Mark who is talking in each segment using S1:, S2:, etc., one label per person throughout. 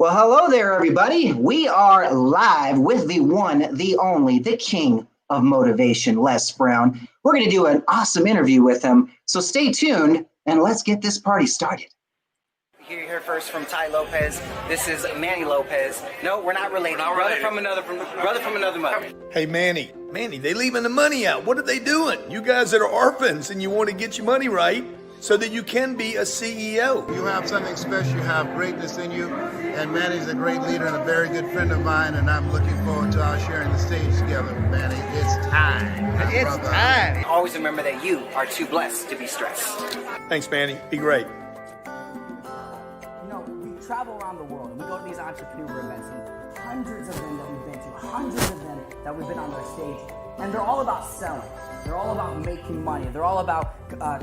S1: Well, hello there, everybody. We are live with the one, the only, the king of motivation, Les Brown. We're going to do an awesome interview with him. So stay tuned and let's get this party started.
S2: Here first from Ty Lopez. This is Manny Lopez. No, we're not related. Brother from another mother.
S3: Hey, Manny, they leaving the money out. What are they doing? You guys that are orphans and you want to get your money right so that you can be a CEO.
S4: You have something special. You have greatness in you. And Manny's a great leader and a very good friend of mine. And I'm looking forward to our sharing the stage together, Manny. It's time.
S2: It's time. Always remember that you are too blessed to be stressed.
S3: Thanks, Manny. Be great.
S5: We travel around the world and we go to these entrepreneur events, and hundreds of them that we've been to, hundreds of them that we've been on their stage, and they're all about selling. They're all about making money. They're all about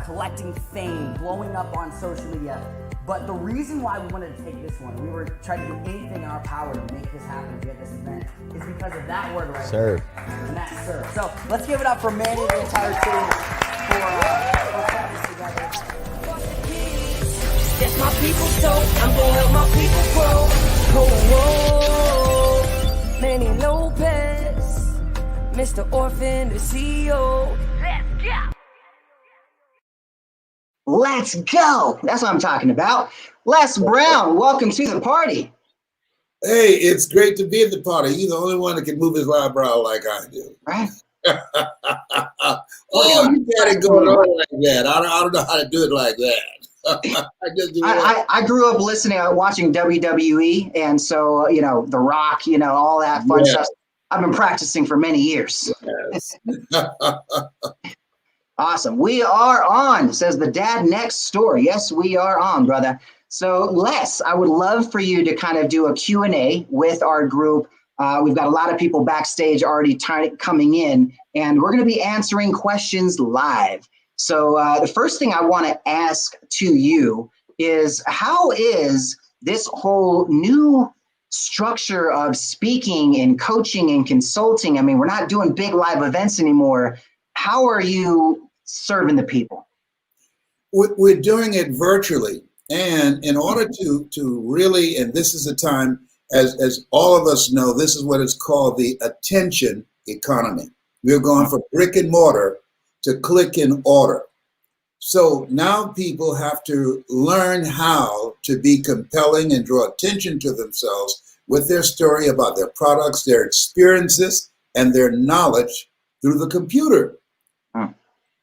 S5: collecting fame, blowing up on social media. But the reason why we wanted to take this one, we were trying to do anything in our power to make this happen, to get this event, is because of that word right
S6: Serve.
S5: there. And that's serve. So let's give it up for Manny and the entire team for putting this together.
S7: Yes, my people so I'm gonna help my people grow. Oh, Manny Lopez, Mr. Orphan, the CEO.
S1: Let's go. That's what I'm talking about. Les Brown, welcome to the party.
S6: Hey, it's great to be at the party. You're the only one that can move his eyebrow like I do.
S1: Right?
S6: Oh, you got it going on like that. I don't know how to do it like that.
S1: I grew up watching WWE, and so The Rock, all that fun stuff. I've been practicing for many years.
S6: Yes.
S1: Awesome. We are on, says the dad next door. Yes, we are on, brother. So Les, I would love for you to kind of do a Q&A with our group. We've got a lot of people backstage already coming in, and we're going to be answering questions live. So the first thing I want to ask to you is, how is this whole new structure of speaking and coaching and consulting? I mean, we're not doing big live events anymore. How are you serving the people?
S6: We're doing it virtually. And in order to really, and this is a time, as all of us know, this is what is called the attention economy. We're going from brick and mortar to click and order. So now people have to learn how to be compelling and draw attention to themselves with their story about their products, their experiences, and their knowledge through the computer.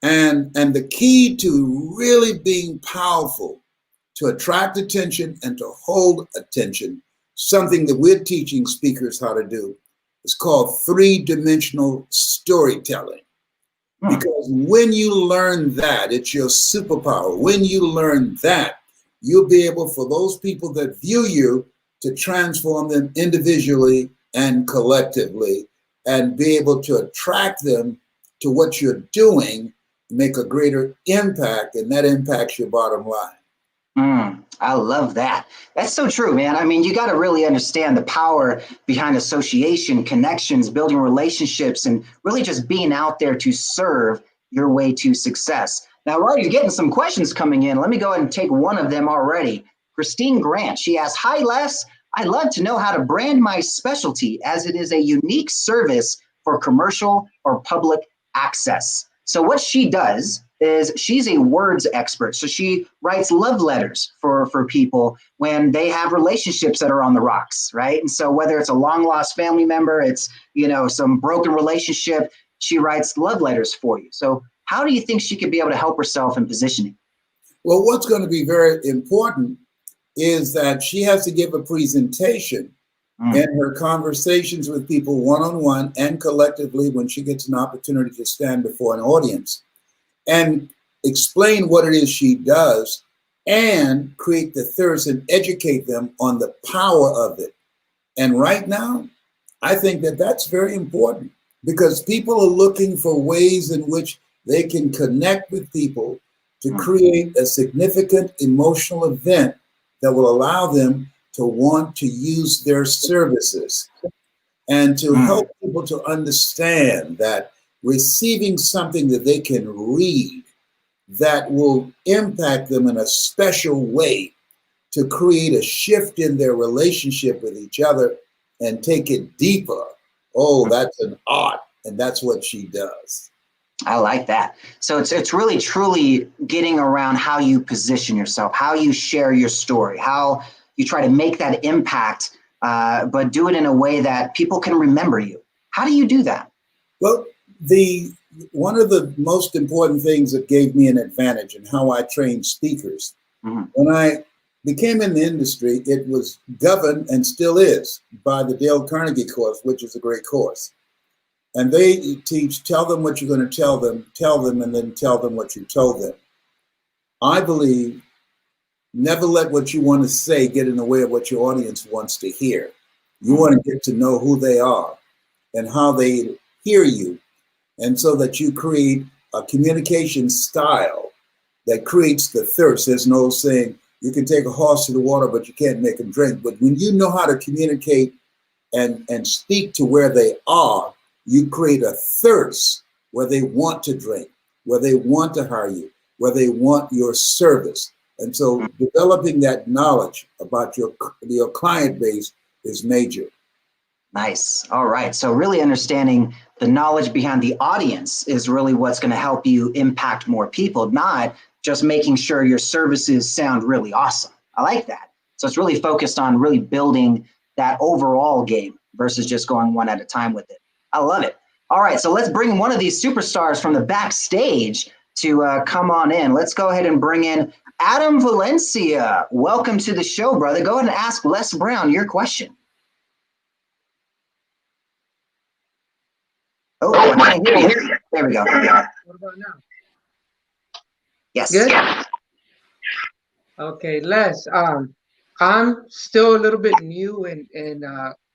S6: And the key to really being powerful, to attract attention and to hold attention, something that we're teaching speakers how to do, is called three-dimensional storytelling. Because when you learn that, it's your superpower. When you learn that, you'll be able, for those people that view you, to transform them individually and collectively, and be able to attract them to what you're doing, make a greater impact, and that impacts your bottom line.
S1: I love that. That's so true, man. I mean, you got to really understand the power behind association, connections, building relationships, and really just being out there to serve your way to success. Now, we're already getting some questions coming in. Let me go ahead and take one of them already. Christine Grant, she asks, "Hi, Les. I'd love to know how to brand my specialty, as it is a unique service for commercial or public access." So what she does is she's a words expert. So she writes love letters for people when they have relationships that are on the rocks, right? And so whether it's a long lost family member, it's, some broken relationship, she writes love letters for you. So how do you think she could be able to help herself in positioning?
S6: Well, what's going to be very important is that she has to give a presentation in her conversations with people one-on-one and collectively when she gets an opportunity to stand before an audience, and explain what it is she does and create the thirst and educate them on the power of it. And right now, I think that that's very important, because people are looking for ways in which they can connect with people to create a significant emotional event that will allow them to want to use their services, and to help people to understand that receiving something that they can read that will impact them in a special way to create a shift in their relationship with each other and take it deeper. Oh, that's an art, and that's what she does.
S1: I like that. So it's really truly getting around how you position yourself, how you share your story, how you try to make that impact, but do it in a way that people can remember you. How do you do that?
S6: Well, one of the most important things that gave me an advantage in how I train speakers, when I became in the industry, it was governed and still is by the Dale Carnegie course, which is a great course. And they teach, tell them what you're going to tell them, and then tell them what you told them. I believe never let what you want to say get in the way of what your audience wants to hear. You want to get to know who they are and how they hear you. And so that you create a communication style that creates the thirst. There's an old saying, you can take a horse to the water, but you can't make him drink. But when you know how to communicate and speak to where they are, you create a thirst where they want to drink, where they want to hire you, where they want your service. And so developing that knowledge about your client base is major.
S1: Nice. All right. So really understanding the knowledge behind the audience is really what's going to help you impact more people, not just making sure your services sound really awesome. I like that. So it's really focused on really building that overall game versus just going one at a time with it. I love it. All right. So let's bring one of these superstars from the backstage to come on in. Let's go ahead and bring in Adam Valencia. Welcome to the show, brother. Go ahead and ask Les Brown your question. Oh, I can't hear you. There we go.
S8: What about now?
S1: Yes.
S8: Good? Okay, Les, I'm still a little bit new and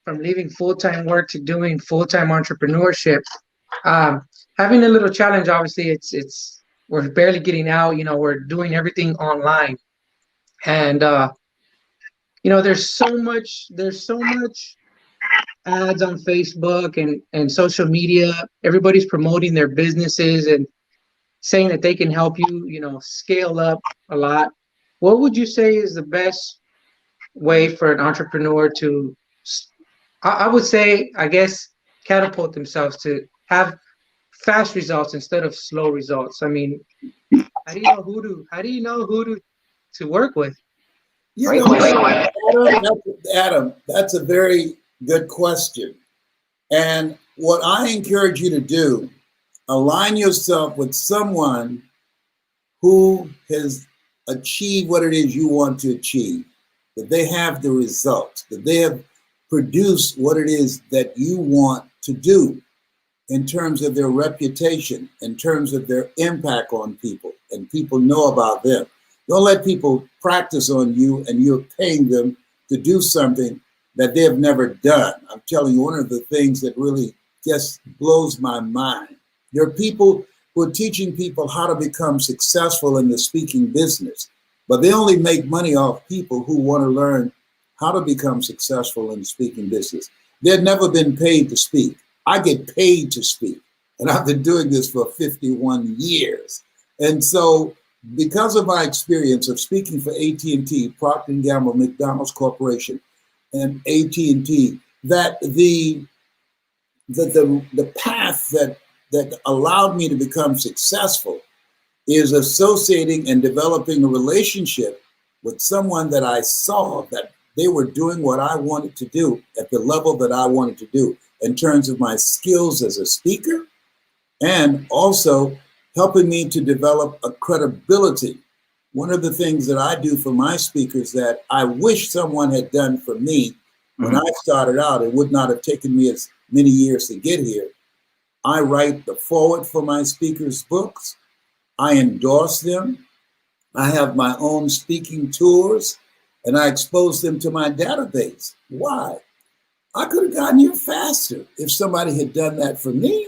S8: from leaving full-time work to doing full-time entrepreneurship. Having a little challenge, obviously, it's we're barely getting out, we're doing everything online. And there's so much ads on Facebook and social media. Everybody's promoting their businesses and saying that they can help you, scale up a lot. What would you say is the best way for an entrepreneur to, I would say, I guess, catapult themselves to have fast results instead of slow results? I mean, how do you know who to work with?
S6: Adam, that's a very good question. And what I encourage you to do, align yourself with someone who has achieved what it is you want to achieve, that they have the results, that they have produced what it is that you want to do in terms of their reputation, in terms of their impact on people, and people know about them. Don't let people practice on you and you're paying them to do something that they have never done. I'm telling you, one of the things that really just blows my mind. There are people who are teaching people how to become successful in the speaking business, but they only make money off people who want to learn how to become successful in the speaking business. They've never been paid to speak. I get paid to speak, and I've been doing this for 51 years. And so because of my experience of speaking for AT&T, Procter & Gamble, McDonald's Corporation, and AT&T, that the path that allowed me to become successful is associating and developing a relationship with someone that I saw that they were doing what I wanted to do at the level that I wanted to do in terms of my skills as a speaker, and also helping me to develop a credibility. One of the things that I do for my speakers that I wish someone had done for me when I started out, it would not have taken me as many years to get here. I write the foreword for my speakers' books. I endorse them. I have my own speaking tours, and I expose them to my database. Why? I could have gotten here faster if somebody had done that for me,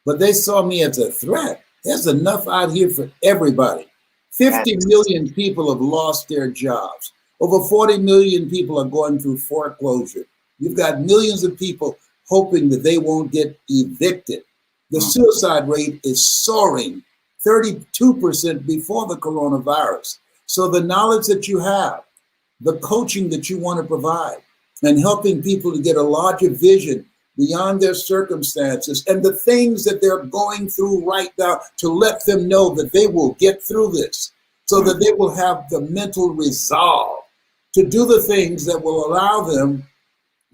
S6: but they saw me as a threat. There's enough out here for everybody. 50 million people have lost their jobs. Over 40 million people are going through foreclosure. You've got millions of people hoping that they won't get evicted. The suicide rate is soaring, 32% before the coronavirus. So the knowledge that you have, the coaching that you want to provide, and helping people to get a larger vision beyond their circumstances and the things that they're going through right now, to let them know that they will get through this, so that they will have the mental resolve to do the things that will allow them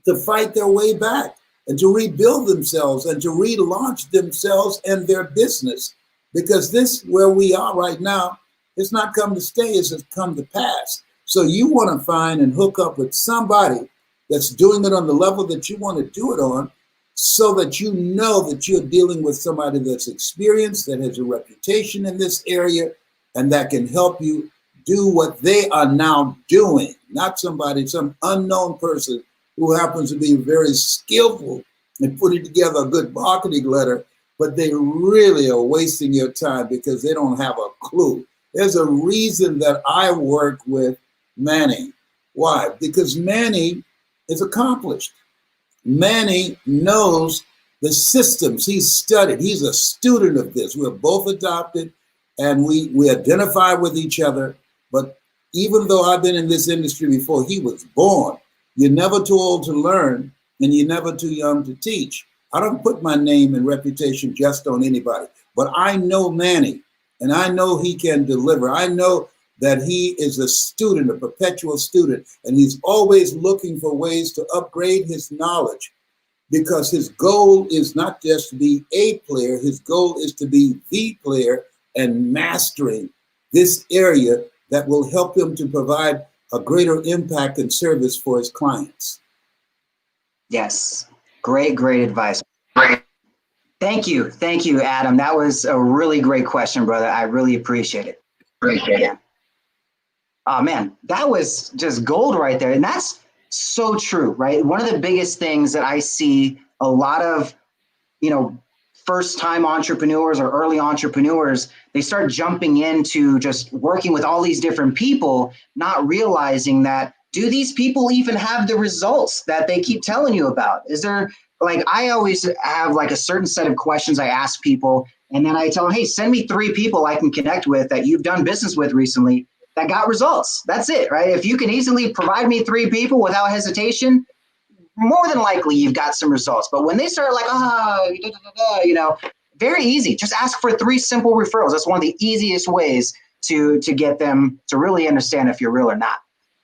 S6: to fight their way back and to rebuild themselves and to relaunch themselves and their business. Because this, where we are right now, it's not come to stay, it's come to pass. So you want to find and hook up with somebody that's doing it on the level that you want to do it on, so that you know that you're dealing with somebody that's experienced, that has a reputation in this area, and that can help you do what they are now doing. Not somebody, some unknown person who happens to be very skillful in putting together a good marketing letter, but they really are wasting your time because they don't have a clue. There's a reason that I work with Manny. Why? Because Manny is accomplished. Manny knows the systems. He's studied. He's a student of this. We're both adopted, and we identify with each other. But even though I've been in this industry before he was born, you're never too old to learn, and you're never too young to teach. I don't put my name and reputation just on anybody, but I know Manny, and I know he can deliver. I know that he is a student, a perpetual student, and he's always looking for ways to upgrade his knowledge, because his goal is not just to be a player, his goal is to be the player and mastering this area that will help him to provide a greater impact and service for his clients.
S1: Yes, great advice. Thank you, Adam. That was a really great question, brother. I really appreciate it. Yeah. Oh man, that was just gold right there. And that's so true, right? One of the biggest things that I see a lot of, first-time entrepreneurs or early entrepreneurs, they start jumping into just working with all these different people, not realizing that, do these people even have the results that they keep telling you about? Is there, I always have a certain set of questions I ask people, and then I tell them, hey, send me 3 people I can connect with that you've done business with recently that got results. That's it, right? If you can easily provide me 3 people without hesitation, more than likely you've got some results. But when they start very easy. Just ask for 3 simple referrals. That's one of the easiest ways to get them to really understand if you're real or not.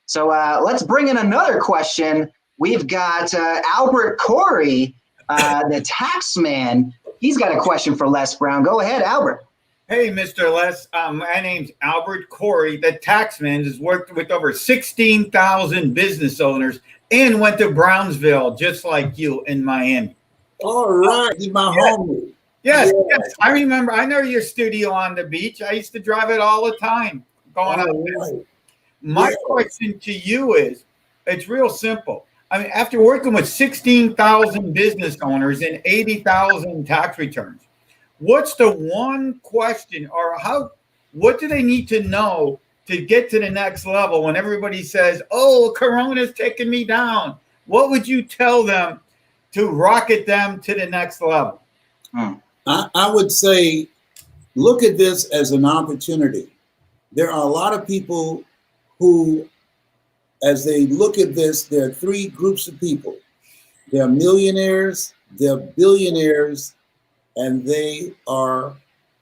S1: So let's bring in another question. We've got Albert Corey, the tax man. He's got a question for Les Brown. Go ahead, Albert.
S9: Hey, Mr. Les. My name's Albert Corey. The taxman has worked with over 16,000 business owners and went to Brownsville, just like you, in Miami.
S6: All right. He's my homie.
S9: Yes. I remember. I know your studio on the beach. I used to drive it all the time. Going out there. My question to you is, it's real simple. I mean, after working with 16,000 business owners and 80,000 tax returns, what's the one question, or what do they need to know to get to the next level when everybody says, oh, Corona's taking me down? What would you tell them to rocket them to the next level?
S6: I would say, look at this as an opportunity. There are a lot of people who, as they look at this, there are 3 groups of people. There are millionaires, there are billionaires, and they are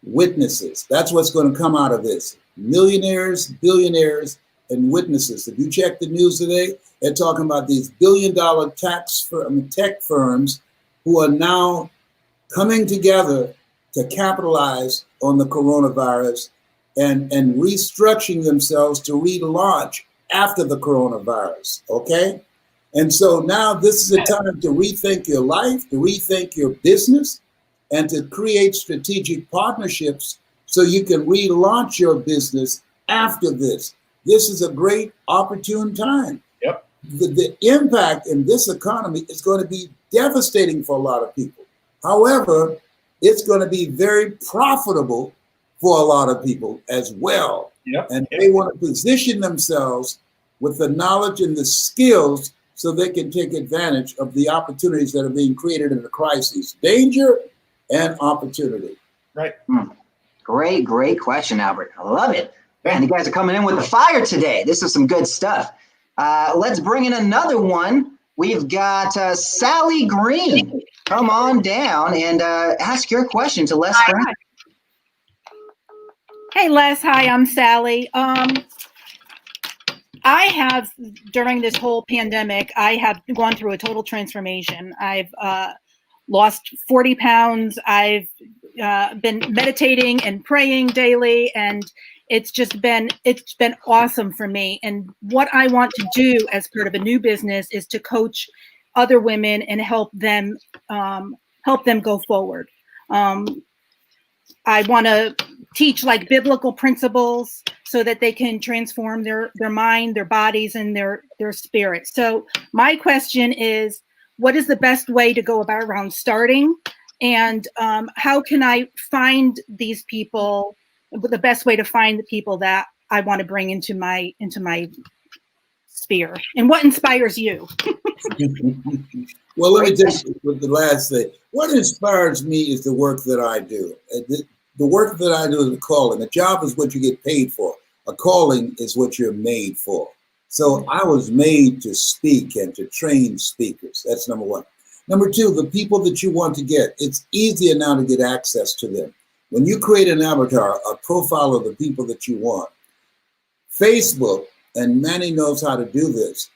S6: witnesses. That's what's going to come out of this. Millionaires, billionaires, and witnesses. If you check the news today, they're talking about these billion-dollar tech firms who are now coming together to capitalize on the coronavirus and restructuring themselves to relaunch after the coronavirus, okay? And so now this is a time to rethink your life, to rethink your business, and to create strategic partnerships so you can relaunch your business after this. This is a great opportune time.
S9: Yep.
S6: The impact in this economy is going to be devastating for a lot of people. However, it's going to be very profitable for a lot of people as well.
S9: Yep.
S6: And they want to position themselves with the knowledge and the skills so they can take advantage of the opportunities that are being created in the crisis. Danger and opportunity.
S9: Right.
S1: Great question, Albert. I love it. Man, you guys are coming in with the fire today. This is some good stuff. Let's bring in another one. We've got Sally Green. Come on down and ask your question to Les Brown.
S10: Hey, Les. Hi, I'm Sally. I have, during this whole pandemic, I have gone through a total transformation. I've lost 40 pounds. I've been meditating and praying daily, and it's been awesome for me. And what I want to do as part of a new business is to coach other women and help them go forward. I want to teach like biblical principles so that they can transform their mind, their bodies, and their spirit. So my question is, what is the best way to go around starting? And how can I find these people, the best way to find the people that I want to bring into my sphere? And what inspires you?
S6: Well, let me just with the last thing. What inspires me is the work that I do. The work that I do is a calling. A job is what you get paid for. A calling is what you're made for. So I was made to speak and to train speakers. That's number one. Number two, the people that you want to get, it's easier now to get access to them. When you create an avatar, a profile of the people that you want, Facebook, and Manny knows how to do this,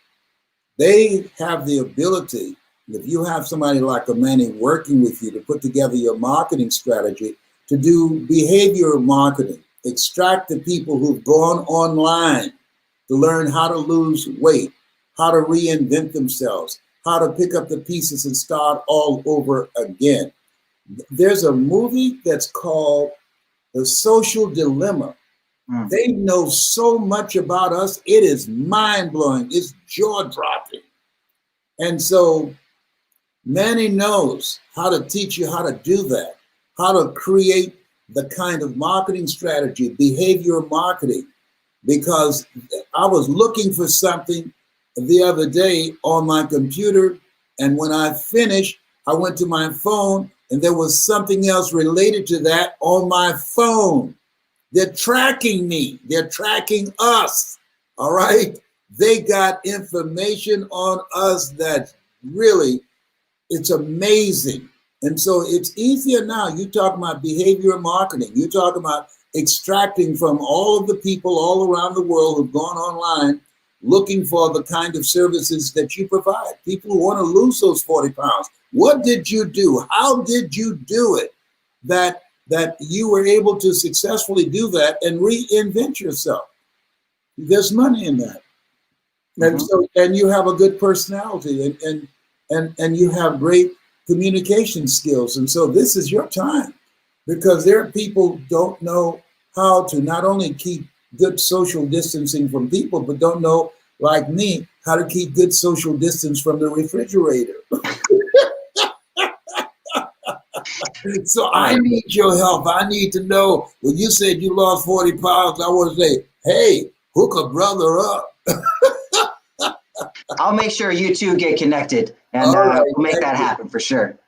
S6: they have the ability, if you have somebody like a Manny working with you to put together your marketing strategy, to do behavioral marketing, extract the people who've gone online to learn how to lose weight, how to reinvent themselves, how to pick up the pieces and start all over again. There's a movie that's called The Social Dilemma. They know so much about us. It is mind-blowing. It's jaw-dropping. And so Manny knows how to teach you how to do that, how to create the kind of marketing strategy, behavior marketing, because I was looking for something the other day on my computer, and when I finished, I went to my phone, and there was something else related to that on my phone. They're tracking me. They're tracking us, all right? They got information on us that really, it's amazing. And so it's easier now. You talk about behavioral marketing. You talk about extracting from all of the people all around the world who've gone online looking for the kind of services that you provide. People who want to lose those 40 pounds. What did you do? How did you do it that you were able to successfully do that and reinvent yourself? There's money in that. And so, and you have a good personality and you have great communication skills. And so this is your time, because there are people who don't know how to not only keep good social distancing from people, but don't know, like me, how to keep good social distance from the refrigerator. So I need your help. I need to know, when you said you lost 40 pounds, I want to say, hey, hook a brother up.
S1: I'll make sure you two get connected, and we'll make that happen for sure.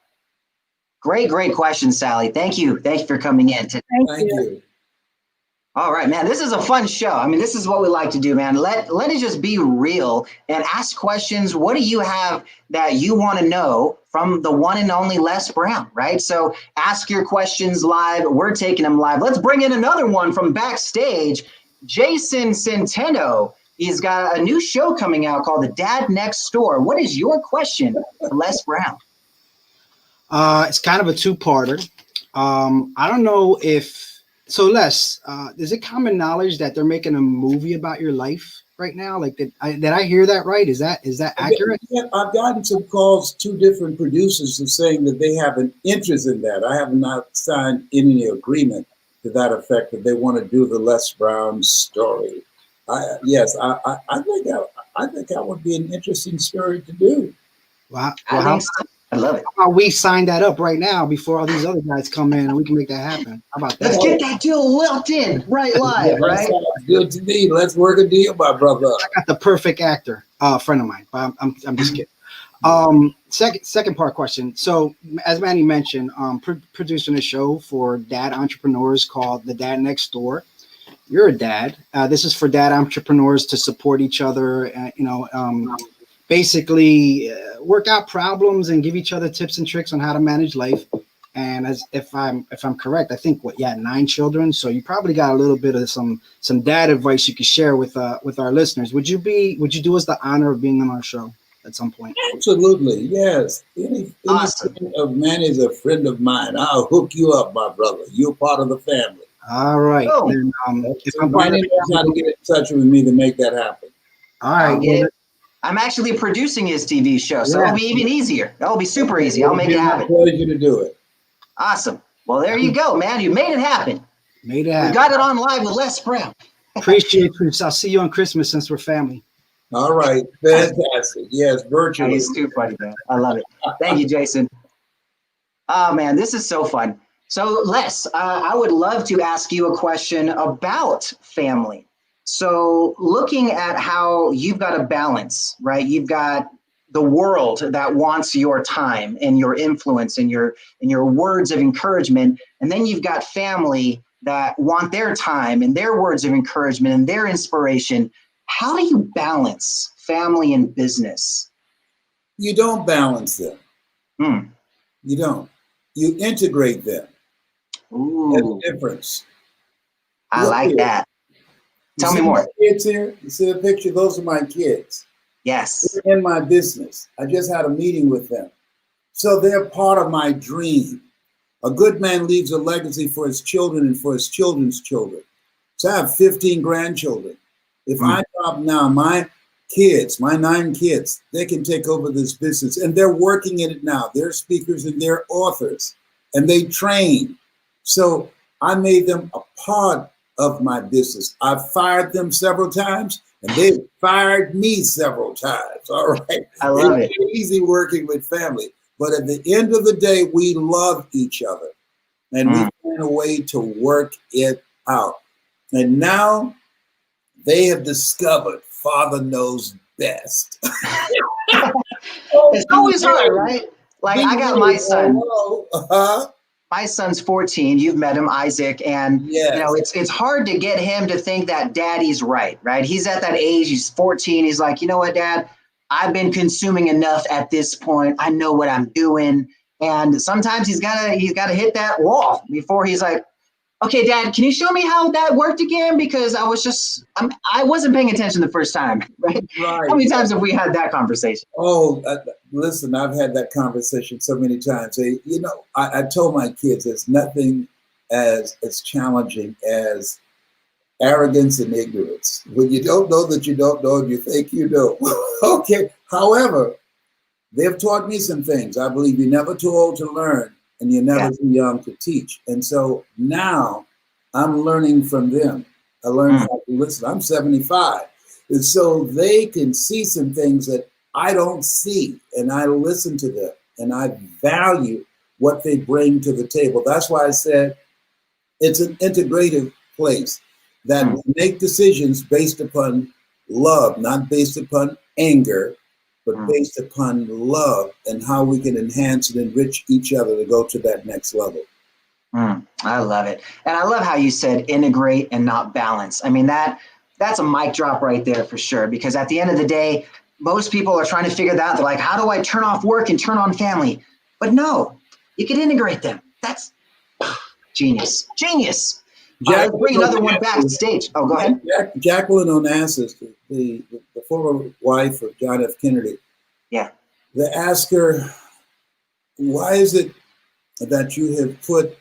S1: Great question, Sally. Thank you for coming in today.
S6: Thank you.
S1: All right, man, this is a fun show. I mean, this is what we like to do, man. Let it just be real and ask questions. What do you have that you want to know from the one and only Les Brown, right? So ask your questions live. We're taking them live. Let's bring in another one from backstage, Jason Centeno. He's got a new show coming out called The Dad Next Door. What is your question for Les Brown?
S11: It's kind of a two-parter. I don't know if, so Les, is it common knowledge that they're making a movie about your life right now? Like, did I hear that right? Is that accurate?
S6: Yeah, I've gotten some calls, 2 different producers, of saying that they have an interest in that. I have not signed any agreement to that effect, that they want to do the Les Brown story. I think that would be an interesting story to do.
S11: Wow.
S1: I love it.
S11: How about we sign that up right now before all these other guys come in and we can make that happen? How about that?
S1: Let's get that deal locked in right live, right?
S6: Sounds good to me. Let's work a deal, my brother.
S11: I got the perfect actor, friend of mine, but I'm just kidding. Second part question. So as Manny mentioned, producing a show for dad entrepreneurs called The Dad Next Door. you're a dad. This is for dad entrepreneurs to support each other. Basically work out problems and give each other tips and tricks on how to manage life. And if I'm correct, I think 9 children. So you probably got a little bit of some dad advice you could share with our listeners. Would you do us the honor of being on our show at some point?
S6: Absolutely, yes. Any friend of man is a friend of mine. I'll hook you up, my brother. You're part of the family.
S11: All right.
S1: Oh.
S11: Then, if I'm
S6: Manny knows how to get in touch with me to make that happen.
S11: All right.
S1: I'm actually producing his TV show, so it'll be even easier. It'll be super easy. I'll make it happen.
S6: Pleasure to do it.
S1: Awesome. Well, there you go, man. You made it happen.
S11: Made it happen.
S1: We got it on live with Les Brown.
S11: Appreciate you. I'll see you on Christmas since we're family.
S6: All right. Fantastic. Yes, virtually.
S1: It's too funny, man. I love it. Thank you, Jason. Oh, man, this is so fun. So, Les, I would love to ask you a question about family. So, looking at how you've got a balance, right? You've got the world that wants your time and your influence and your words of encouragement, and then you've got family that want their time and their words of encouragement and their inspiration. How do you balance family and business?
S6: You don't balance them. You don't. You integrate them.
S1: Ooh.
S6: There's a difference.
S1: I like that. Tell me more.
S6: Kids here. You see the picture? Those are my kids.
S1: Yes.
S6: They're in my business. I just had a meeting with them. So they're part of my dream. A good man leaves a legacy for his children and for his children's children. So I have 15 grandchildren. If I drop now, my kids, my 9 kids, they can take over this business, and they're working in it now. They're speakers and they're authors, and they train. So I made them a part of my business. I've fired them several times, and they've fired me several times. All right.
S1: I love it.
S6: It's easy working with family. But at the end of the day, we love each other, and we find a way to work it out. And now they have discovered Father knows best.
S1: It's always hard, right? Like I got my son. My son's 14. You've met him, Isaac, and it's hard to get him to think that daddy's right? He's at that age. He's 14. He's like, you know what, Dad? I've been consuming enough at this point. I know what I'm doing, and sometimes he's gotta hit that wall before he's like, okay, Dad, can you show me how that worked again? Because I wasn't paying attention the first time, right? How many times have we had that conversation?
S6: Oh, listen, I've had that conversation so many times. I told my kids there's nothing as challenging as arrogance and ignorance. When you don't know that you don't know and you think you know. Okay. However, they've taught me some things. I believe you're never too old to learn, and you're never too young to teach. And so now I'm learning from them. I learned how to listen. I'm 75. And so they can see some things that I don't see, and I listen to them, and I value what they bring to the table. That's why I said it's an integrative place that will make decisions based upon love, not based upon anger, but based upon love and how we can enhance and enrich each other to go to that next level.
S1: I love it. And I love how you said integrate and not balance. I mean, that's a mic drop right there for sure, because at the end of the day, most people are trying to figure that out. They're like, how do I turn off work and turn on family? But no, you can integrate them. That's genius. Genius. Bring another one back to stage. Oh, go ahead.
S6: Jacqueline Onassis, the former wife of John F. Kennedy.
S1: Yeah.
S6: They asked her, why is it that you have put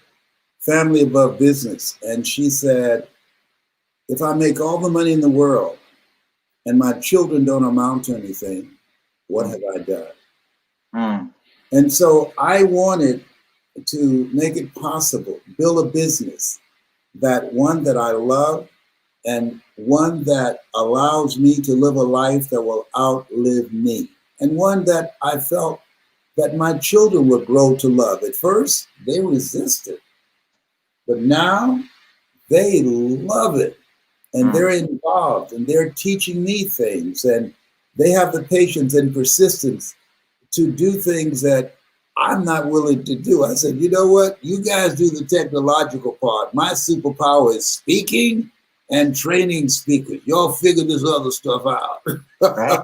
S6: family above business? And she said, if I make all the money in the world and my children don't amount to anything, what have I done? And so I wanted to make it possible, build a business that I love, and one that allows me to live a life that will outlive me, and one that I felt that my children would grow to love. At first, they resisted, but now they love it, and they're involved, and they're teaching me things, and they have the patience and persistence to do things that I'm not willing to do. I said, you know what? You guys do the technological part. My superpower is speaking and training speakers. Y'all figure this other stuff out.
S1: Right.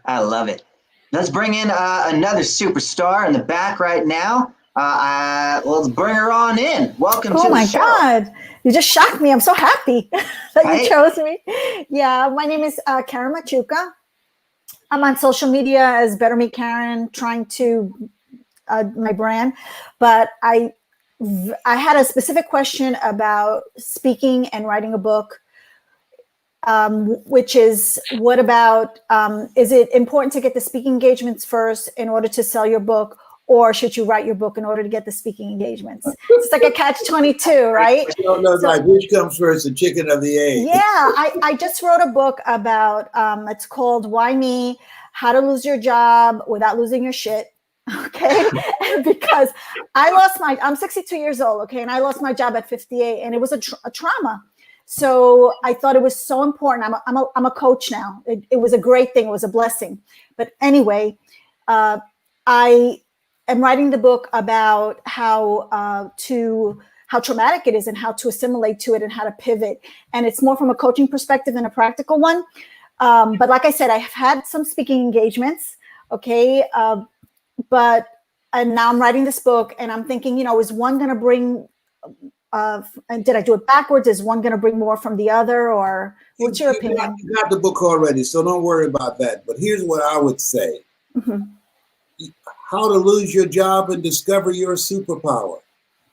S1: I love it. Let's bring in another superstar in the back right now. Let's bring her on in. Welcome to the show.
S12: Oh my God. You just shocked me. I'm so happy that you chose me. Yeah, my name is Karen Machuca. I'm on social media as Better Me Karen, trying to my brand. But I had a specific question about speaking and writing a book, which is, what about, is it important to get the speaking engagements first in order to sell your book? Or should you write your book in order to get the speaking engagements? It's like a catch-22, right?
S6: No, like which comes first, the chicken or the egg?
S12: Yeah, I just wrote a book about, it's called Why Me? How to Lose Your Job Without Losing Your Shit. Okay, because I'm 62 years old, okay, and I lost my job at 58, and it was a trauma. So I thought it was so important. I'm a coach now. It was a great thing. It was a blessing. But anyway, I am writing the book about how traumatic it is and how to assimilate to it and how to pivot. And it's more from a coaching perspective than a practical one. But like I said, I have had some speaking engagements. Okay. And now I'm writing this book and I'm thinking, is one going to bring, and did I do it backwards? Is one going to bring more from the other, or what's your opinion?
S6: You got the book already, so don't worry about that. But here's what I would say.
S12: Mm-hmm.
S6: How to lose your job and discover your superpower.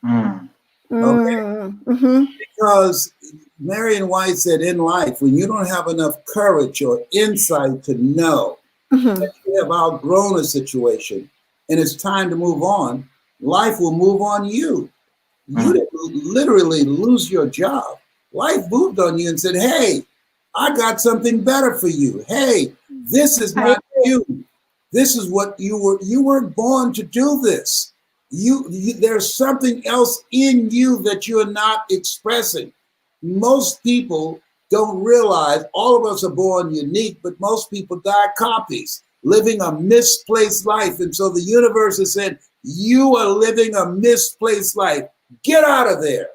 S6: Okay.
S12: Mm-hmm.
S6: Because Marion White said in life, when you don't have enough courage or insight to know that you have outgrown a situation and it's time to move on, life will move on you. You didn't literally lose your job. Life moved on you and said, hey, I got something better for you. Hey, this is not you. This is what you weren't born to do this. There's something else in you that you're not expressing. Most people don't realize, all of us are born unique, but most people die copies, living a misplaced life. And so the universe has said, you are living a misplaced life. Get out of there.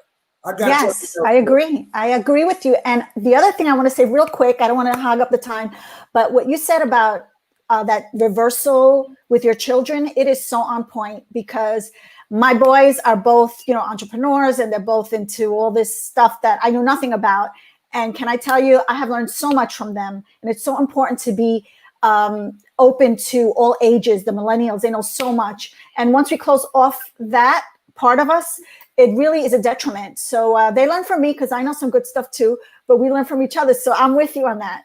S12: Yes, I agree. I agree with you. And the other thing I want to say real quick, I don't want to hog up the time, but what you said about that reversal with your children, it is so on point, because my boys are both, entrepreneurs, and they're both into all this stuff that I knew nothing about. And can I tell you, I have learned so much from them. And it's so important to be open to all ages. The millennials, they know so much. And once we close off that part of us, it really is a detriment. So they learn from me, because I know some good stuff too, but we learn from each other. So I'm with you on that.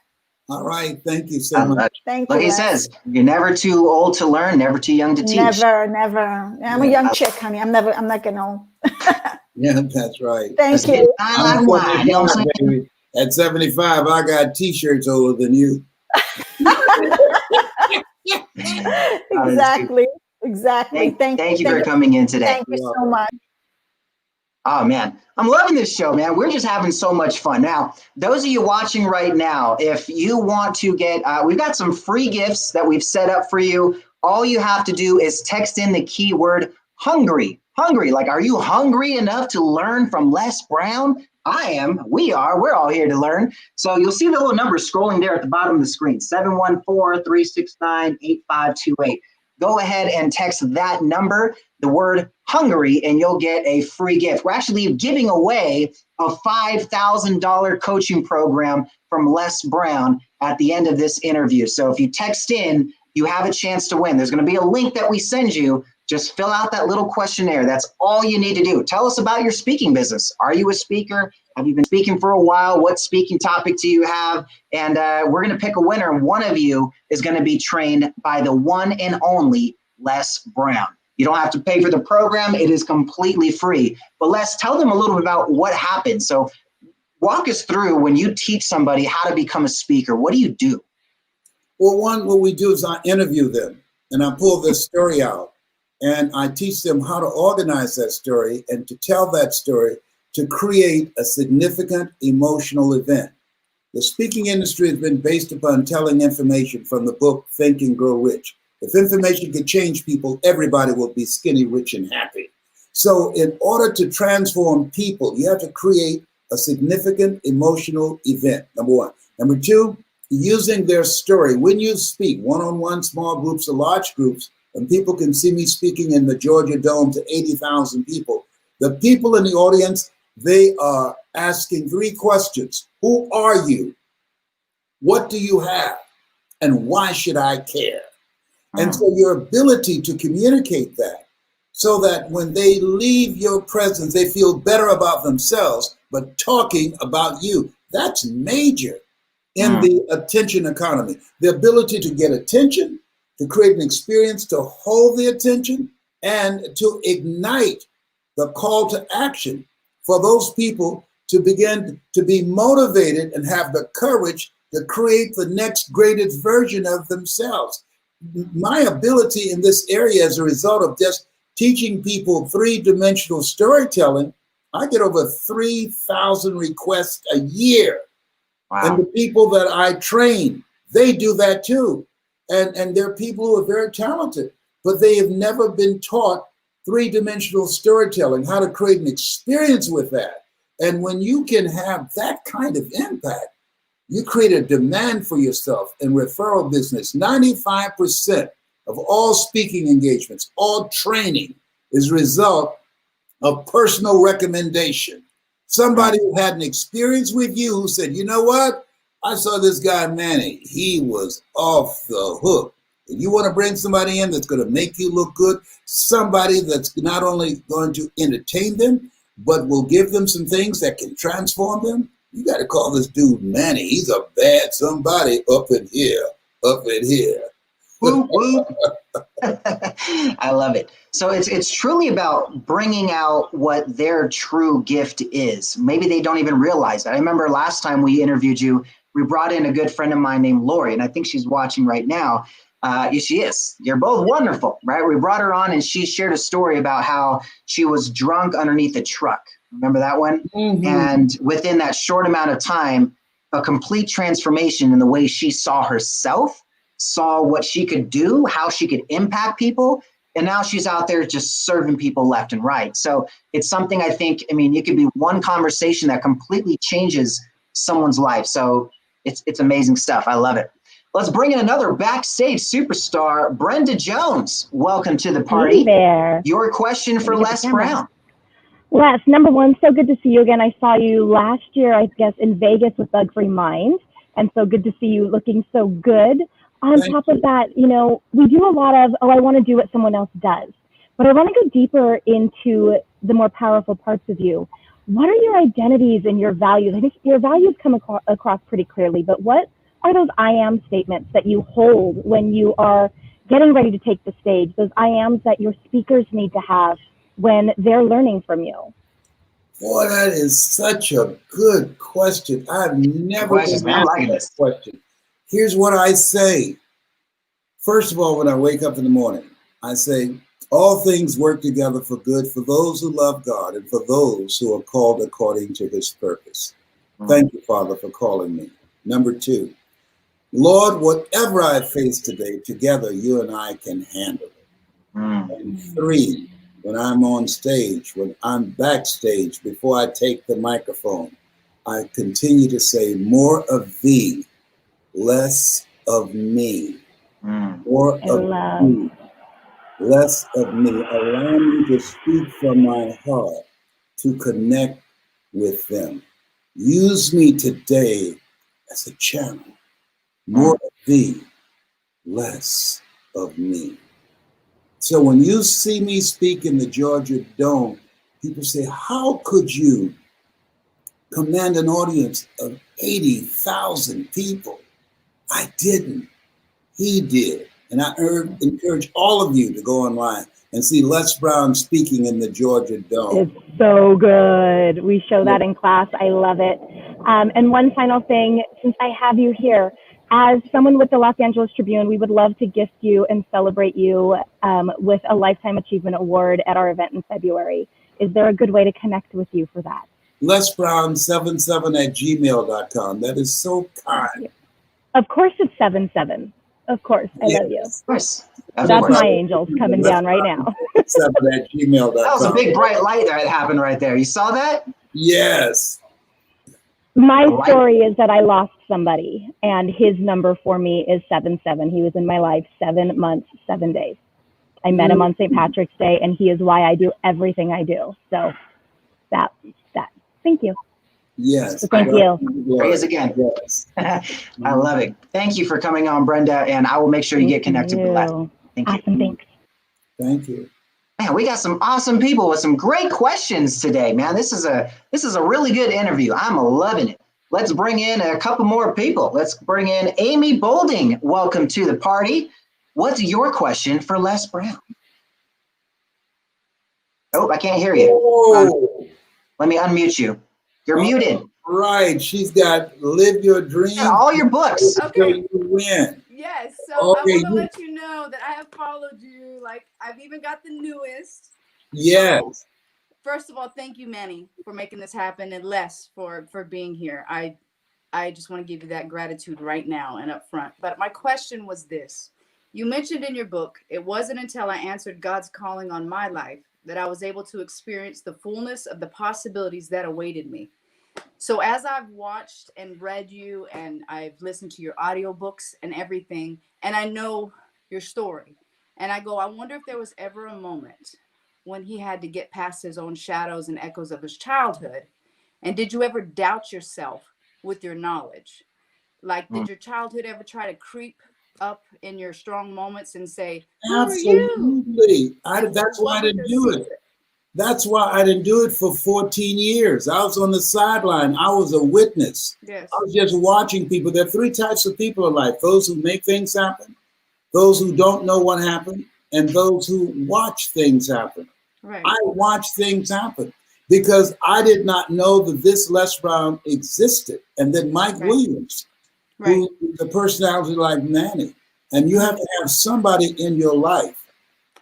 S6: All right. Thank you so much.
S12: Thank you.
S1: Like he says, you're never too old to learn, never too young to teach.
S12: Never. I'm a young chick, honey. I'm not getting old.
S6: Yeah, that's right.
S12: Thank you.
S6: At 75, I got t-shirts older than you.
S12: Exactly.
S1: Thank you for coming in today.
S12: Thank you so much.
S1: Oh man, I'm loving this show, man. We're just having so much fun. Now, those of you watching right now, if you want to get, we've got some free gifts that we've set up for you. All you have to do is text in the keyword hungry. Hungry, like, are you hungry enough to learn from Les Brown? I am. We are. We're all here to learn. So you'll see the little number scrolling there at the bottom of the screen, 714-369-8528. Go ahead and text that number, the word hungry, and you'll get a free gift. We're actually giving away a $5,000 coaching program from Les Brown at the end of this interview. So if you text in, you have a chance to win. There's going to be a link that we send you. Just fill out that little questionnaire. That's all you need to do. Tell us about your speaking business. Are you a speaker? Have you been speaking for a while? What speaking topic do you have? And we're going to pick a winner. And one of you is going to be trained by the one and only Les Brown. You don't have to pay for the program. It is completely free. But Les, tell them a little bit about what happened. So walk us through when you teach somebody how to become a speaker. What do you do?
S6: Well, what we do is I interview them and I pull their story out. And I teach them how to organize that story and to tell that story to create a significant emotional event. The speaking industry has been based upon telling information from the book, Think and Grow Rich. If information can change people, everybody will be skinny, rich, and happy. So in order to transform people, you have to create a significant emotional event, number one. Number two, using their story. When you speak, one-on-one, small groups or large groups, and people can see me speaking in the Georgia Dome to 80,000 people, the people in the audience, they are asking three questions. Who are you? What do you have? And why should I care? And so your ability to communicate that so that when they leave your presence, they feel better about themselves, but talking about you, that's major in the attention economy. The ability to get attention, to create an experience, to hold the attention, and to ignite the call to action for those people to begin to be motivated and have the courage to create the next greatest version of themselves. My ability in this area as a result of just teaching people three-dimensional storytelling, I get over 3,000 requests a year. Wow. And the people that I train, they do that too. And there are people who are very talented, but they have never been taught three-dimensional storytelling, how to create an experience with that. And when you can have that kind of impact, you create a demand for yourself in referral business. 95% of all speaking engagements, all training is a result of personal recommendation. Somebody who had an experience with you who said, you know what? I saw this guy, Manny. He was off the hook. If you want to bring somebody in that's going to make you look good, somebody that's not only going to entertain them, but will give them some things that can transform them, you got to call this dude Manny. He's a bad somebody up in here, up in here.
S1: Whoop, whoop. I love it. So it's truly about bringing out what their true gift is. Maybe they don't even realize that. I remember last time we interviewed you, we brought in a good friend of mine named Lori, and I think she's watching right now. She is. You're both wonderful, right? We brought her on and she shared a story about how she was drunk underneath a truck. Remember that one? Mm-hmm. And within that short amount of time, a complete transformation in the way she saw herself, saw what she could do, how she could impact people. And now she's out there just serving people left and right. So it's something I think, I mean, it could be one conversation that completely changes someone's life. So it's amazing stuff. I love it. Let's bring in another backstage superstar, Brenda Jones. Welcome to the party.
S13: Hey there.
S1: Your question for Les Brown.
S13: Les, number one, so good to see you again. I saw you last year, I guess, in Vegas with Bug Free Mind. And so good to see you looking so good. On top of that, you know, we do a lot of, I want to do what someone else does. But I want to go deeper into the more powerful parts of you. What are your identities and your values? I think your values come across pretty clearly, but what are those I am statements that you hold when you are getting ready to take the stage? Those I ams that your speakers need to have when they're learning from you?
S6: Boy, that is such a good question. I've never been asked that question. Here's what I say. First of all, when I wake up in the morning, I say, all things work together for good for those who love God and for those who are called according to his purpose. Thank you, Father, for calling me. Number two, Lord, whatever I face today, together you and I can handle it. And three, when I'm on stage, when I'm backstage, before I take the microphone, I continue to say more of thee, less of me. More of thee, less of me. Allow me to speak from my heart to connect with them. Use me today as a channel. More of thee, less of me. So when you see me speak in the Georgia Dome, people say, how could you command an audience of 80,000 people? I didn't. He did. And I encourage all of you to go online and see Les Brown speaking in the Georgia Dome.
S13: It's so good. We show that in class. I love it. And one final thing, since I have you here, as someone with the Los Angeles Tribune, we would love to gift you and celebrate you with a Lifetime Achievement Award at our event in February. Is there a good way to connect with you for that?
S6: LesBrown77@gmail.com. That is so kind.
S13: Of course it's 77. Of course. I love you.
S1: Of course.
S13: That's my angels coming down right now.
S6: 7@gmail.com.
S1: That was a big bright light that happened right there. You saw that?
S6: Yes.
S13: My story is that I lost somebody, and his number for me is 77. He was in my life 7 months, 7 days. I met him on St. Patrick's Day, and he is why I do everything I do. So that. Thank you.
S6: Yes.
S13: So thank you.
S1: Praise again.
S6: Yes.
S1: I love it. Thank you for coming on, Brenda, and I will make sure you get connected with Les. Thank you.
S13: Awesome. Thanks.
S6: Thank you.
S1: Man, we got some awesome people with some great questions today, man. This is a really good interview. I'm loving it. Let's bring in a couple more people. Let's bring in Amy Bolding. Welcome to the party. What's your question for Les Brown? Oh, I can't hear you. Let me unmute you. You're muted.
S6: Right. She's got Live Your Dream.
S1: Yeah, all your books.
S6: Okay. You win.
S14: Yes. So
S6: Okay,
S14: I want to let you know that I have followed you. Like, I've even got the newest.
S6: Yes.
S14: So, first of all, thank you, Manny, for making this happen, and Les for being here. I just want to give you that gratitude right now and up front. But my question was this. You mentioned in your book, it wasn't until I answered God's calling on my life that I was able to experience the fullness of the possibilities that awaited me. So as I've watched and read you, and I've listened to your audiobooks and everything, and I know your story, and I wonder if there was ever a moment when he had to get past his own shadows and echoes of his childhood. And did you ever doubt yourself with your knowledge? Like, did your childhood ever try to creep up in your strong moments and say, who
S6: Absolutely.
S14: are you?
S6: That's why I didn't do it. That's why I didn't do it for 14 years. I was on the sideline. I was a witness.
S14: Yes.
S6: I was just watching people. There are 3 types of people in life: those who make things happen, those who don't know what happened, and those who watch things happen.
S14: Right.
S6: I watched things happen because I did not know that this Les Brown existed. And then Mike Williams, who is a personality like Manny. And you have to have somebody in your life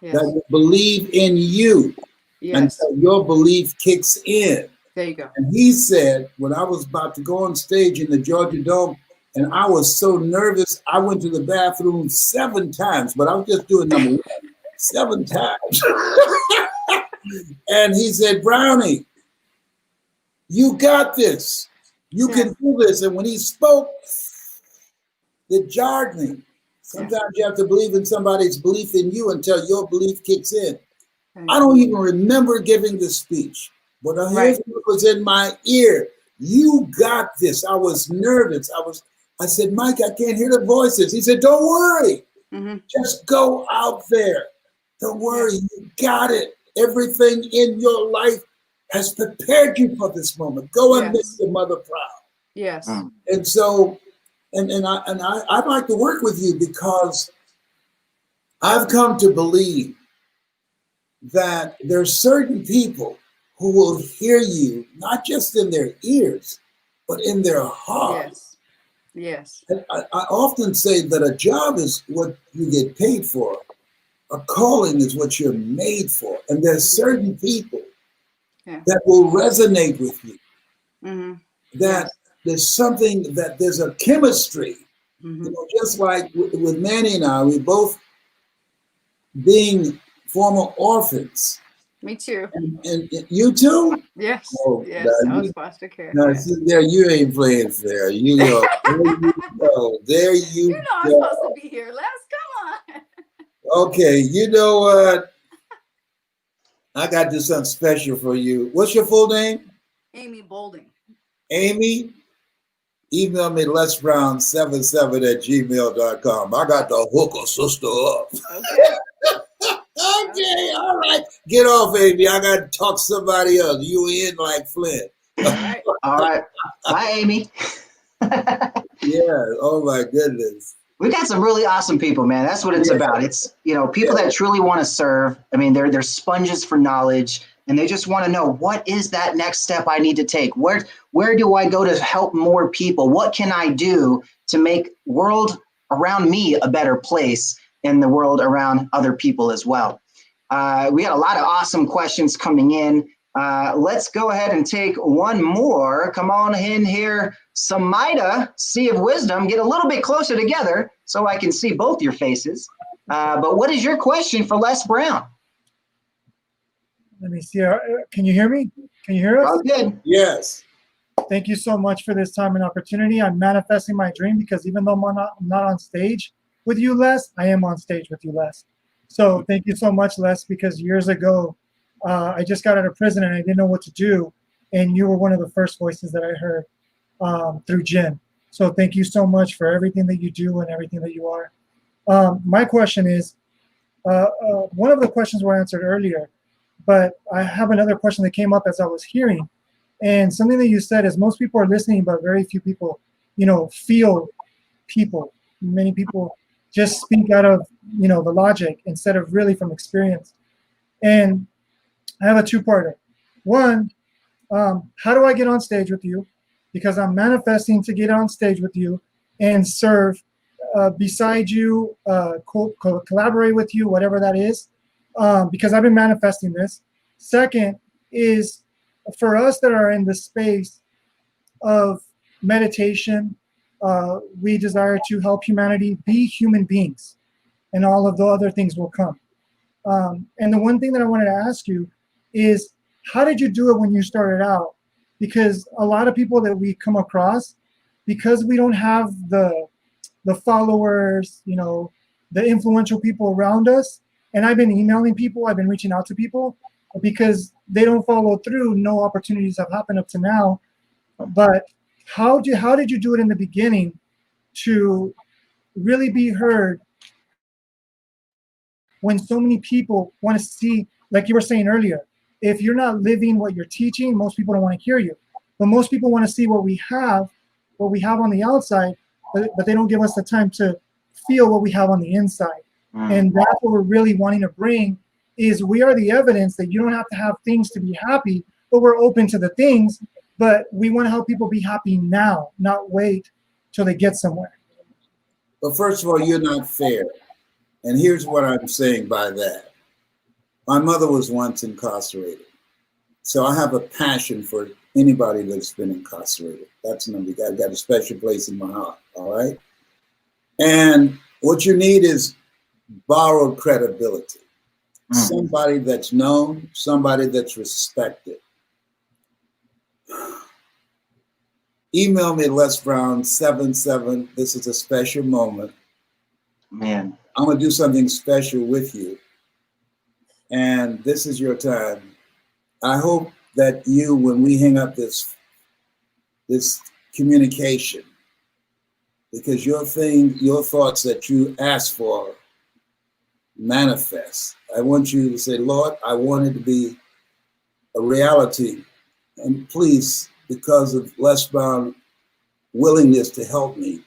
S6: that will believe in you until your belief kicks in.
S14: There you go.
S6: And he said, when I was about to go on stage in the Georgia Dome, and I was so nervous, I went to the bathroom 7 times, but I was just doing number 1, 7 times. And he said, Brownie, you got this. You can do this. And when he spoke, it jarred me. Sometimes you have to believe in somebody's belief in you until your belief kicks in. I don't even remember giving the speech, but here's what was in my ear. You got this. I was nervous. I said, Mike, I can't hear the voices. He said, don't worry. Just go out there. Don't worry. You got it. Everything in your life has prepared you for this moment. Go and make your mother proud.
S14: Yes.
S6: And so, I'd like to work with you because I've come to believe that there's certain people who will hear you, not just in their ears, but in their heart.
S14: Yes.
S6: I often say that a job is what you get paid for. A calling is what you're made for. And there's certain people that will resonate with you. That there's something, that there's a chemistry. You know, just like with Manny and I, we both being former orphans.
S14: Me too.
S6: And you too?
S14: Yes.
S6: Oh,
S14: yes. I was foster care.
S6: No, see, there you ain't playing fair. You know, there you
S14: know I'm supposed to be here. Come on.
S6: Okay, you know what? I got to do something special for you. What's your full name?
S14: Amy Bolding.
S6: Amy, email me lesbrown77@gmail.com. I got to hook a sister up. Okay, all right. Get off, Amy. I got to talk to somebody else. You in like Flint.
S1: All right. Bye, Amy.
S6: Yeah. Oh, my goodness.
S1: We got some really awesome people, man. That's what it's about. It's, you know, people that truly want to serve. I mean, they're sponges for knowledge, and they just want to know, what is that next step I need to take? Where do I go to help more people? What can I do to make world around me a better place and the world around other people as well? We had a lot of awesome questions coming in. Let's go ahead and take one more. Come on in here, Samida, Sea of Wisdom. Get a little bit closer together so I can see both your faces. But what is your question for Les Brown?
S15: Let me see. Can you hear me? Can you hear us?
S1: All good.
S6: Yes.
S15: Thank you so much for this time and opportunity. I'm manifesting my dream because even though I'm not on stage with you, Les, I am on stage with you, Les. So thank you so much, Les, because years ago, I just got out of prison and I didn't know what to do. And you were one of the first voices that I heard through Jen. So thank you so much for everything that you do and everything that you are. My question is, one of the questions were answered earlier, but I have another question that came up as I was hearing. And something that you said is most people are listening, but very few people, feel people. Many people just speak out of, the logic instead of really from experience. And I have a two-parter. One, how do I get on stage with you? Because I'm manifesting to get on stage with you and serve beside you, collaborate with you, whatever that is, because I've been manifesting this. Second is, for us that are in the space of meditation, we desire to help humanity be human beings, and all of the other things will come. And the one thing that I wanted to ask you is, how did you do it when you started out? Because a lot of people that we come across, because we don't have the followers, the influential people around us, and I've been emailing people, I've been reaching out to people, because they don't follow through. No opportunities have happened up to now. But how did you do it in the beginning to really be heard when so many people want to see, like you were saying earlier, if you're not living what you're teaching, most people don't want to hear you. But most people want to see what we have on the outside, but they don't give us the time to feel what we have on the inside. And that's what we're really wanting to bring, is we are the evidence that you don't have to have things to be happy, but we're open to the things, but we want to help people be happy now, not wait till they get somewhere.
S6: But first of all, you're not fair. And here's what I'm saying by that. My mother was once incarcerated. So I have a passion for anybody that's been incarcerated. That's number one. I've got a special place in my heart, all right? And what you need is borrowed credibility. Somebody that's known, somebody that's respected. Email me, LesBrown77. This is a special moment.
S1: Man.
S6: I'm going to do something special with you. And this is your time. I hope that you, when we hang up this communication, because your thoughts that you asked for manifest. I want you to say, Lord, I want it to be a reality. And please, because of Les Brown's willingness to help me,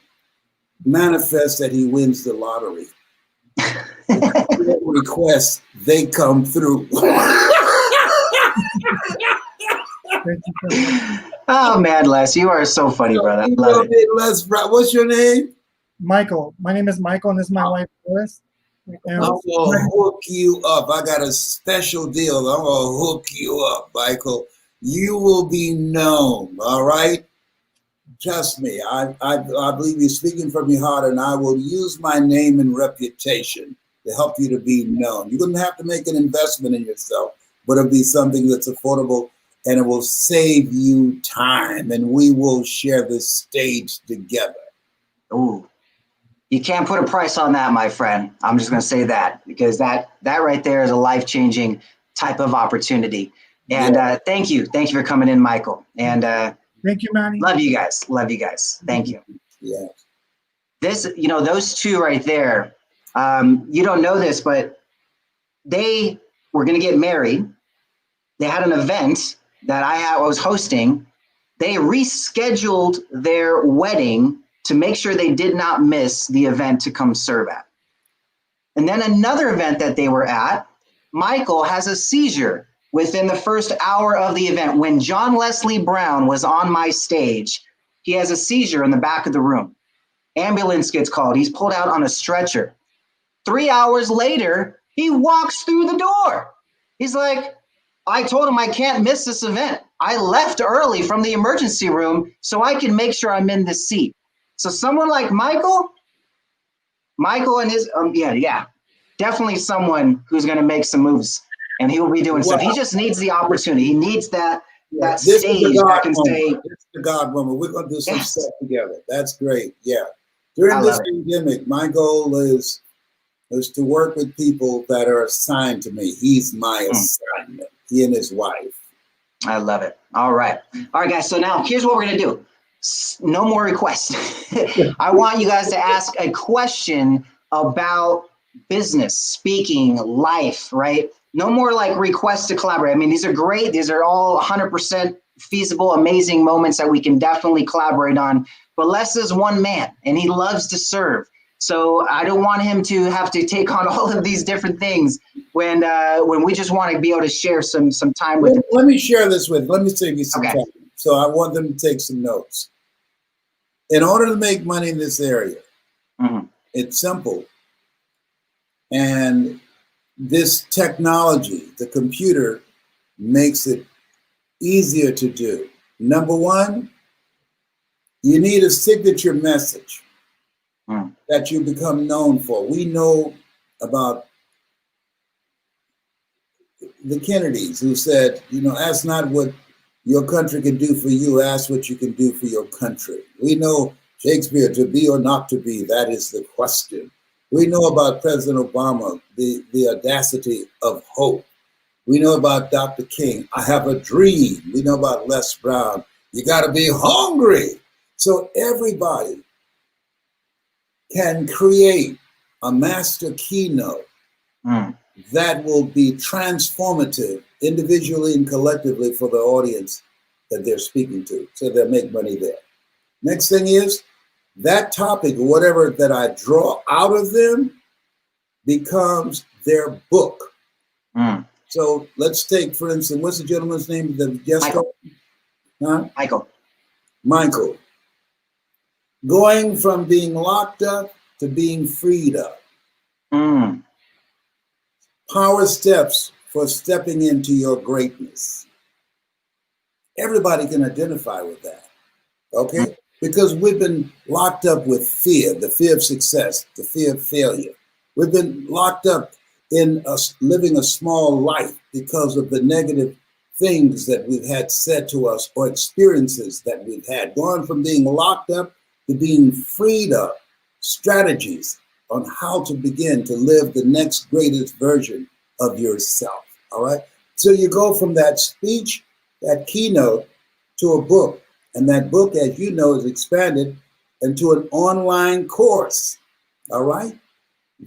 S6: manifest that he wins the lottery. Requests, they come through.
S1: Oh man, Les, you are so funny, brother. I love it.
S6: Les Brown, what's your name?
S15: Michael. My name is Michael, and this is my wife, Lois.
S6: I'm gonna hook you up. I got a special deal. I'm gonna hook you up, Michael. You will be known, all right? Trust me, I believe you're speaking from your heart, and I will use my name and reputation to help you to be known. You wouldn't have to make an investment in yourself, but it'll be something that's affordable, and it will save you time, and we will share this stage together.
S1: Ooh. You can't put a price on that, my friend. I'm just going to say that, because that right there is a life-changing type of opportunity. And thank you for coming in, Michael. And
S15: thank you, Manny.
S1: Love you guys. Love you guys. Thank you.
S6: Yeah.
S1: This, those two right there, you don't know this, but they were going to get married. They had an event that I was hosting. They rescheduled their wedding to make sure they did not miss the event to come serve at. And then another event that they were at, Michael has a seizure within the first hour of the event. When John Leslie Brown was on my stage, he has a seizure in the back of the room. Ambulance gets called. He's pulled out on a stretcher. 3 hours later, he walks through the door. He's like, I told him I can't miss this event. I left early from the emergency room so I can make sure I'm in this seat. So someone like Michael and his, definitely someone who's going to make some moves, and he will be doing stuff. He just needs the opportunity. He needs that that
S6: This is the
S1: stage
S6: God
S1: that can
S6: moment.
S1: say,
S6: This is the God moment. We're going to do some
S1: yes,
S6: stuff together. That's great. Yeah. During
S1: I
S6: this
S1: love it.
S6: pandemic, my goal is to work with people that are assigned to me. He's my assignment. He and his wife.
S1: I love it. All right, guys. So now here's what we're gonna do. No more requests. I want you guys to ask a question about business, speaking, life, right? No more like requests to collaborate. I mean, these are great. These are all 100% feasible, amazing moments that we can definitely collaborate on. But Les is one man and he loves to serve. So I don't want him to have to take on all of these different things when we just want to be able to share some time with him.
S6: Let me share this with. Let me save you some time. So I want them to take some notes. In order to make money in this area, it's simple. And this technology, the computer, makes it easier to do. Number one, you need a signature message that you become known for. We know about the Kennedys who said, ask not what your country can do for you, ask what you can do for your country. We know Shakespeare, to be or not to be, that is the question. We know about President Obama, the audacity of hope. We know about Dr. King, I have a dream. We know about Les Brown, you gotta be hungry. So everybody can create a master keynote that will be transformative individually and collectively for the audience that they're speaking to. So they'll make money there. Next thing is that topic, whatever that I draw out of them, becomes their book. So let's take, for instance, what's the gentleman's name? The guest?
S1: Michael.
S6: Michael. Going from being locked up to being freed up. Power steps for stepping into your greatness. Everybody can identify with that, okay? Because we've been locked up with fear, the fear of success, the fear of failure. We've been locked up in living a small life because of the negative things that we've had said to us or experiences that we've had. Going from being locked up to being freed up, strategies on how to begin to live the next greatest version of yourself, all right? So you go from that speech, that keynote, to a book. And that book, as you know, is expanded into an online course, all right?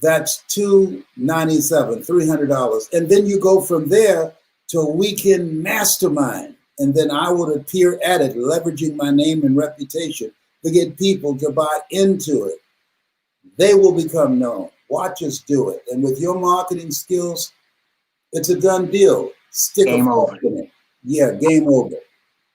S6: That's $297, $300. And then you go from there to a weekend mastermind. And then I would appear at it, leveraging my name and reputation to get people to buy into it. They will become known. Watch us do it. And with your marketing skills, it's a done deal. Stick a fork in it. Yeah, game over.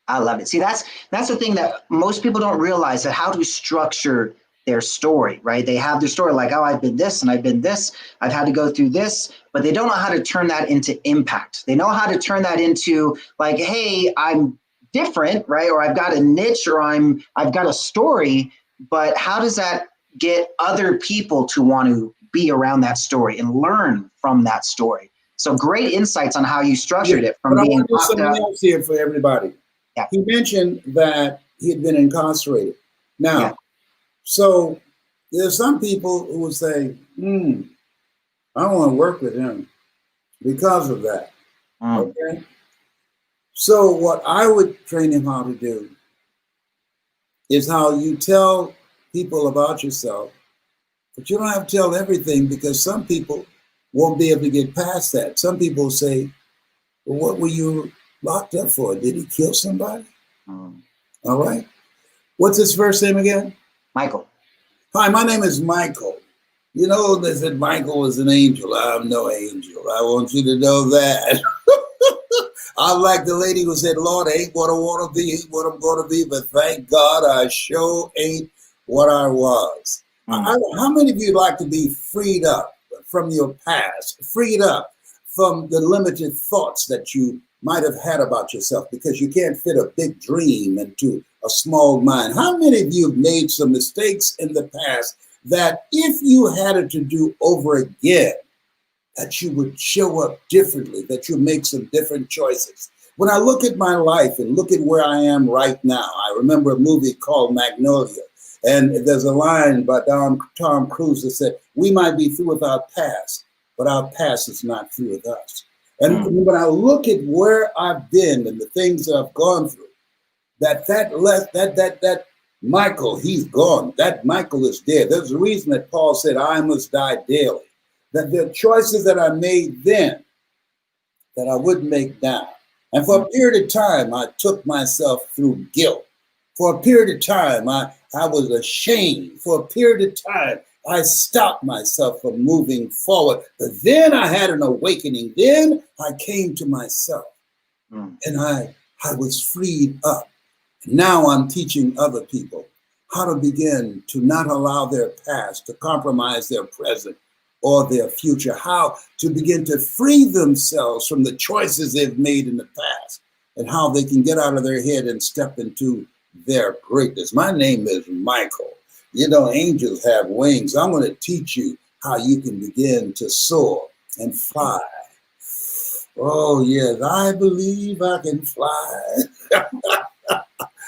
S1: I love it. See, that's the thing that most people don't realize, that how to structure their story, right? They have their story like, oh, I've been this and I've been this, I've had to go through this, but they don't know how to turn that into impact. They know how to turn that into like, hey, I'm different, right? Or I've got a niche, or I've got a story, but how does that get other people to want to be around that story and learn from that story? So great insights on how you structured it from being
S6: locked up. Something else here for everybody.
S1: Yeah.
S6: He mentioned that he had been incarcerated. Now, so there's some people who would say, I don't want to work with him because of that. Okay. So what I would train him how to do is how you tell people about yourself, but you don't have to tell everything, because some people won't be able to get past that. Some people say, well, what were you locked up for? Did he kill somebody? All right. What's his first name again?
S1: Michael.
S6: Hi, my name is Michael. You know, they said Michael is an angel. I'm no angel. I want you to know that. I'm like the lady who said, Lord, I ain't what I want to be, ain't what I'm going to be, but thank God I sure ain't what I was. How many of you like to be freed up from your past, freed up from the limited thoughts that you might have had about yourself, because you can't fit a big dream into a small mind? How many of you have made some mistakes in the past that if you had it to do over again, that you would show up differently, that you make some different choices? When I look at my life and look at where I am right now, I remember a movie called Magnolia. And there's a line by Tom Cruise that said, we might be through with our past, but our past is not through with us. And when I look at where I've been and the things that I've gone through, that Michael, he's gone. That Michael is dead. There's a reason that Paul said, I must die daily. That there are choices that I made then that I wouldn't make now. And for a period of time, I took myself through guilt. For a period of time, I was ashamed. For a period of time, I stopped myself from moving forward. But then I had an awakening. Then I came to myself and I was freed up. Now I'm teaching other people how to begin to not allow their past to compromise their present or their future, how to begin to free themselves from the choices they've made in the past and how they can get out of their head and step into their greatness. My name is Michael. You know, angels have wings. I'm going to teach you how you can begin to soar and fly. Oh, yes, I believe I can fly.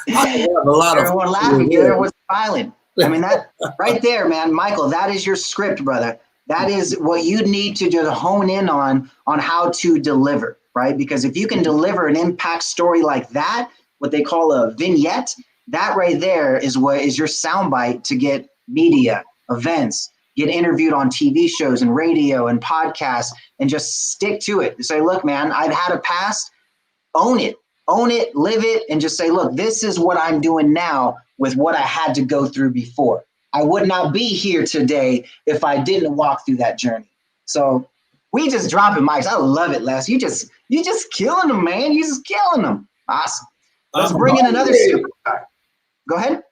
S6: I have a lot of
S1: everyone laughing, everyone's smiling. I mean, that right there, man, Michael, that is your script, brother. That is what you need to just hone in on how to deliver, right? Because if you can deliver an impact story like that, what they call a vignette, that right there is what is your soundbite to get media, events, get interviewed on TV shows and radio and podcasts, and just stick to it. Say, look, man, I've had a past, own it, live it, and just say, look, this is what I'm doing now with what I had to go through before. I would not be here today if I didn't walk through that journey. So we just dropping mics. I love it, Les. You just killing them, man. You just killing them. Awesome. Let's bring in another superstar. Go ahead.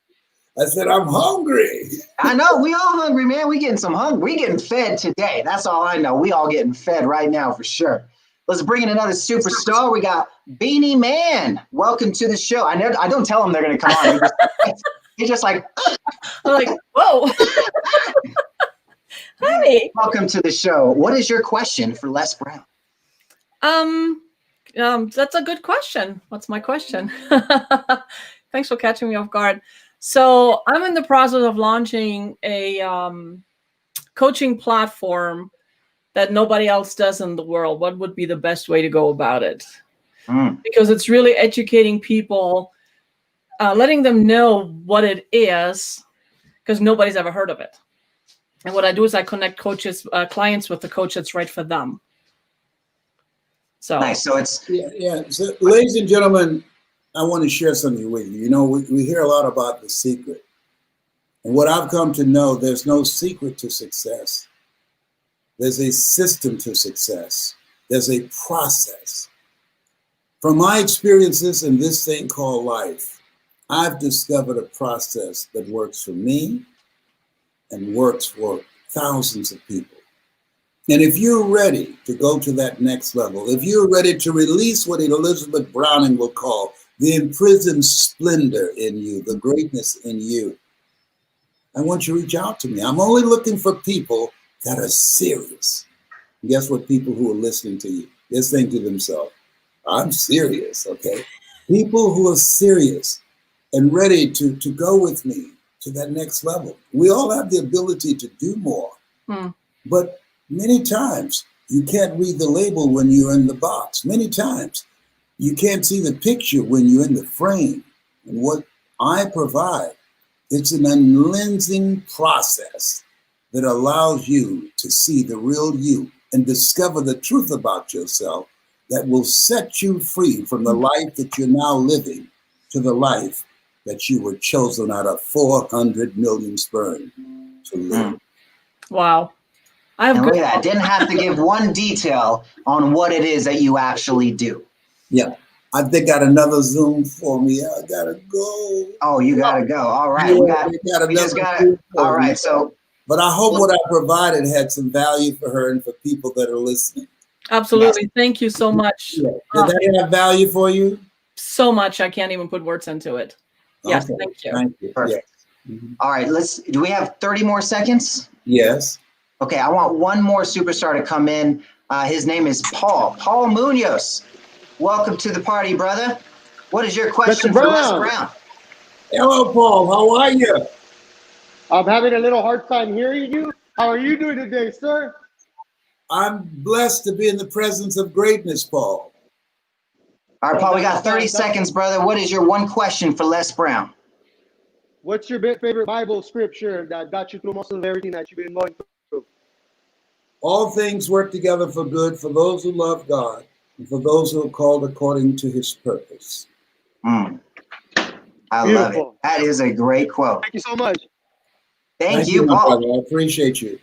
S6: I said, I'm hungry.
S1: I know. We all hungry, man. We getting some hunger. We getting fed today. That's all I know. We all getting fed right now for sure. Let's bring in another superstar. We got Beanie Man. Welcome to the show. I don't tell them they're going to come on. He's just like,
S16: I'm like, whoa. Hi.
S1: Welcome to the show. What is your question for Les Brown?
S16: That's a good question. What's my question? Thanks for catching me off guard. So I'm in the process of launching a coaching platform that nobody else does in the world. What would be the best way to go about it? Because it's really educating people, letting them know what it is, because nobody's ever heard of it. And what I do is I connect clients with the coach that's right for them. So
S1: nice. So it's
S6: So, ladies and gentlemen, I want to share something with you. You know, we hear a lot about the secret, and what I've come to know, there's no secret to success. There's a system to success. There's a process. From my experiences in this thing called life, I've discovered a process that works for me and works for thousands of people. And if you're ready to go to that next level, if you're ready to release what Elizabeth Browning will call the imprisoned splendor in you, the greatness in you, I want you to reach out to me. I'm only looking for people that are serious. And guess what? People who are listening to you, they're saying to themselves, I'm serious, okay? People who are serious and ready to go with me to that next level. We all have the ability to do more, but many times you can't read the label when you're in the box. Many times you can't see the picture when you're in the frame. And what I provide, it's an unlensing process that allows you to see the real you and discover the truth about yourself that will set you free from the life that you're now living to the life that you were chosen out of 400 million sperm to live.
S16: Wow.
S1: And look at that. Didn't have to give one detail on what it is that you actually do.
S6: Yeah. They got another Zoom for me. I gotta go.
S1: Oh, you gotta go. All right. We just gotta. All right. So,
S6: but I hope what I provided had some value for her and for people that are listening.
S16: Absolutely. Yes. Thank you so much.
S6: Yeah. Did that have value for you?
S16: So much. I can't even put words into it. Yes.
S6: Okay.
S16: Thank you.
S6: Thank you.
S1: Perfect. Yes. All right. Do we have 30 more seconds?
S6: Yes.
S1: Okay. I want one more superstar to come in. His name is Paul Munoz. Welcome to the party, brother. What is your question
S17: Mr.
S1: for Les
S17: Brown.
S1: Brown?
S6: Hello, Paul. How are you?
S17: I'm having a little hard time hearing you. How are you doing today, sir?
S6: I'm blessed to be in the presence of greatness, Paul.
S1: All right, Paul, we got 30 seconds, brother. What is your one question for Les Brown?
S17: What's your favorite Bible scripture that got you through most of everything that you've been going through?
S6: All things work together for good for those who love God and for those who are called according to his purpose.
S1: I love it. That is a great quote.
S17: Thank you so much.
S1: Thank you, Paul.
S6: Brother. I appreciate you.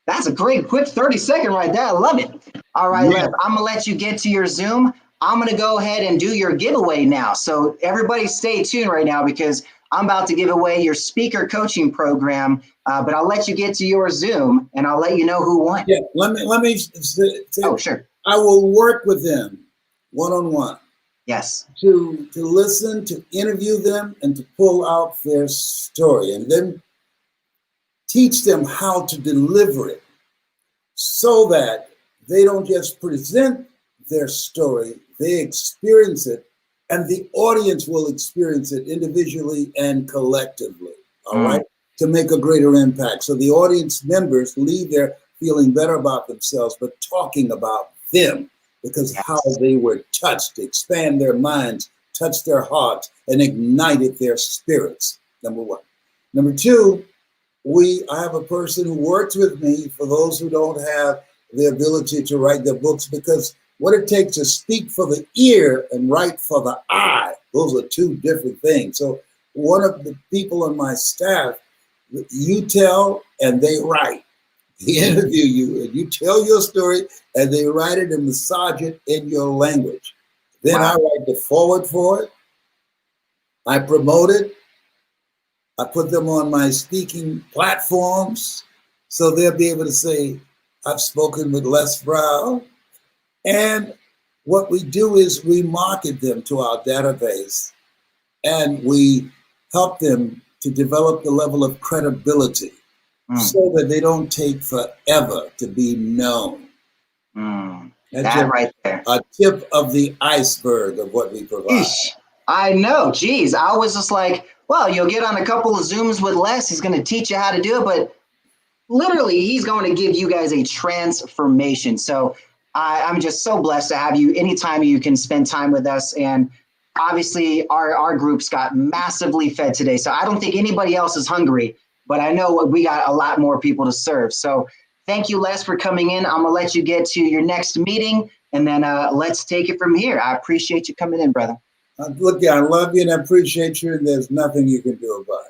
S1: That's a great quick 30-second right there. I love it. All right, Les, I'm going to let you get to your Zoom. I'm going to go ahead and do your giveaway now. So everybody stay tuned right now because I'm about to give away your speaker coaching program, but I'll let you get to your Zoom and I'll let you know who won.
S6: Yeah, let me say,
S1: oh, sure.
S6: I will work with them one-on-one.
S1: Yes.
S6: To listen, to interview them, and to pull out their story, and then teach them how to deliver it so that they don't just present their story, they experience it, and the audience will experience it individually and collectively, all right, to make a greater impact. So the audience members leave there feeling better about themselves, but talking about them because how they were touched, expand their minds, touch their hearts, and ignited their spirits, number one. Number two, I have a person who works with me for those who don't have the ability to write their books, because what it takes to speak for the ear and write for the eye, those are two different things. So one of the people on my staff, you tell and they write. They interview you and you tell your story and they write it and massage it in your language. Then I write the forward for it. I promote it. I put them on my speaking platforms so they'll be able to say, I've spoken with Les Brown. And what we do is we market them to our database and we help them to develop the level of credibility so that they don't take forever to be known.
S1: That right there.
S6: A tip of the iceberg of what we provide.
S1: I know. Geez, I was just like, well, you'll get on a couple of Zooms with Les. He's going to teach you how to do it, but literally he's going to give you guys a transformation. So I'm just so blessed to have you anytime you can spend time with us. And obviously our groups got massively fed today. So I don't think anybody else is hungry, but I know we got a lot more people to serve. So thank you, Les, for coming in. I'm going to let you get to your next meeting and then let's take it from here. I appreciate you coming in, brother.
S6: Look, I love you and I appreciate you, and there's nothing you can do about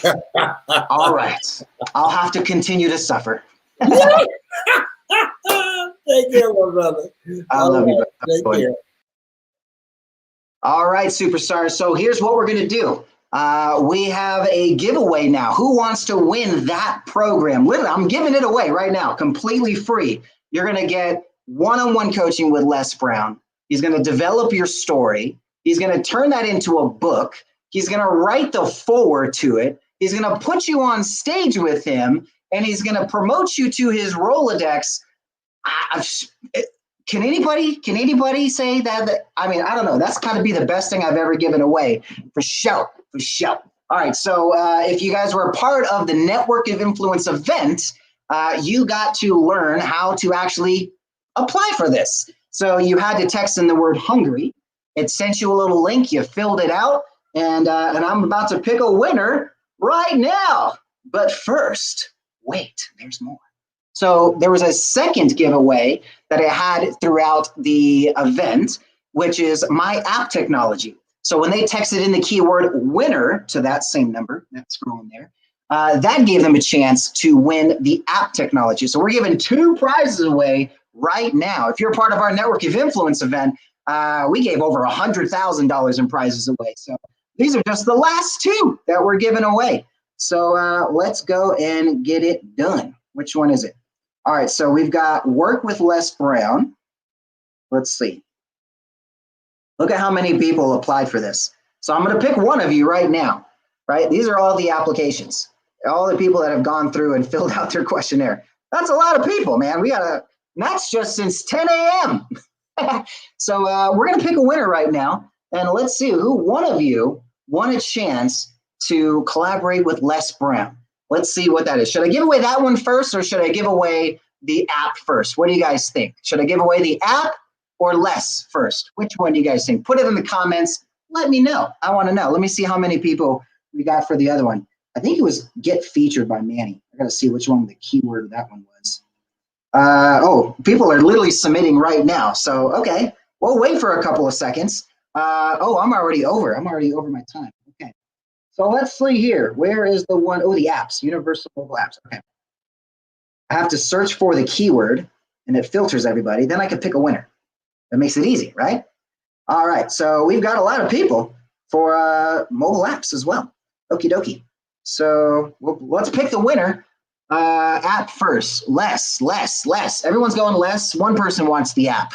S6: it.
S1: All right. I'll have to continue to suffer.
S6: Take care, my brother.
S1: I love you, brother.
S6: Take care.
S1: All right, superstars. So here's what we're going to do. We have a giveaway now. Who wants to win that program? Literally, I'm giving it away right now, completely free. You're going to get one-on-one coaching with Les Brown. He's going to develop your story. He's going to turn that into a book. He's going to write the foreword to it. He's going to put you on stage with him, and he's going to promote you to his Rolodex. Can anybody say that? I mean, I don't know. That's got to be the best thing I've ever given away, for sure. All right. So if you guys were a part of the Network of Influence event, you got to learn how to actually apply for this. So you had to text in the word hungry. It sent you a little link. You filled it out, and I'm about to pick a winner right now. But first, wait, there's more. So there was a second giveaway that I had throughout the event, which is my app technology. So when they texted in the keyword winner to that same number, that's scrolling there, that gave them a chance to win the app technology. So we're giving 2 prizes away right now. If you're part of our Network of Influence event, we gave over $100,000 in prizes away. So these are just the last 2 that we're giving away. So let's go and get it done. Which one is it? All right, so we've got Work with Les Brown. Let's see. Look at how many people applied for this. So I'm going to pick one of you right now, right? These are all the applications, all the people that have gone through and filled out their questionnaire. That's a lot of people, man. That's just since 10 a.m. So we're going to pick a winner right now. And let's see who one of you won a chance to collaborate with Les Brown. Let's see what that is. Should I give away that one first, or should I give away the app first? What do you guys think? Should I give away the app or Les first? Which one do you guys think? Put it in the comments. Let me know. I want to know. Let me see how many people we got for the other one. I think it was get featured by Manny. I got to see which one the keyword of that one was. Oh, people are literally submitting right now. So, okay, we'll wait for a couple of seconds. Oh, I'm already over my time. Okay. So let's see here. Where is the one? Oh, the apps, universal mobile apps. Okay. I have to search for the keyword and it filters everybody. Then I can pick a winner. That makes it easy, right? All right. So we've got a lot of people for mobile apps as well. Okie dokie. So let's pick the winner. App first. Les. Everyone's going Les. One person wants the app.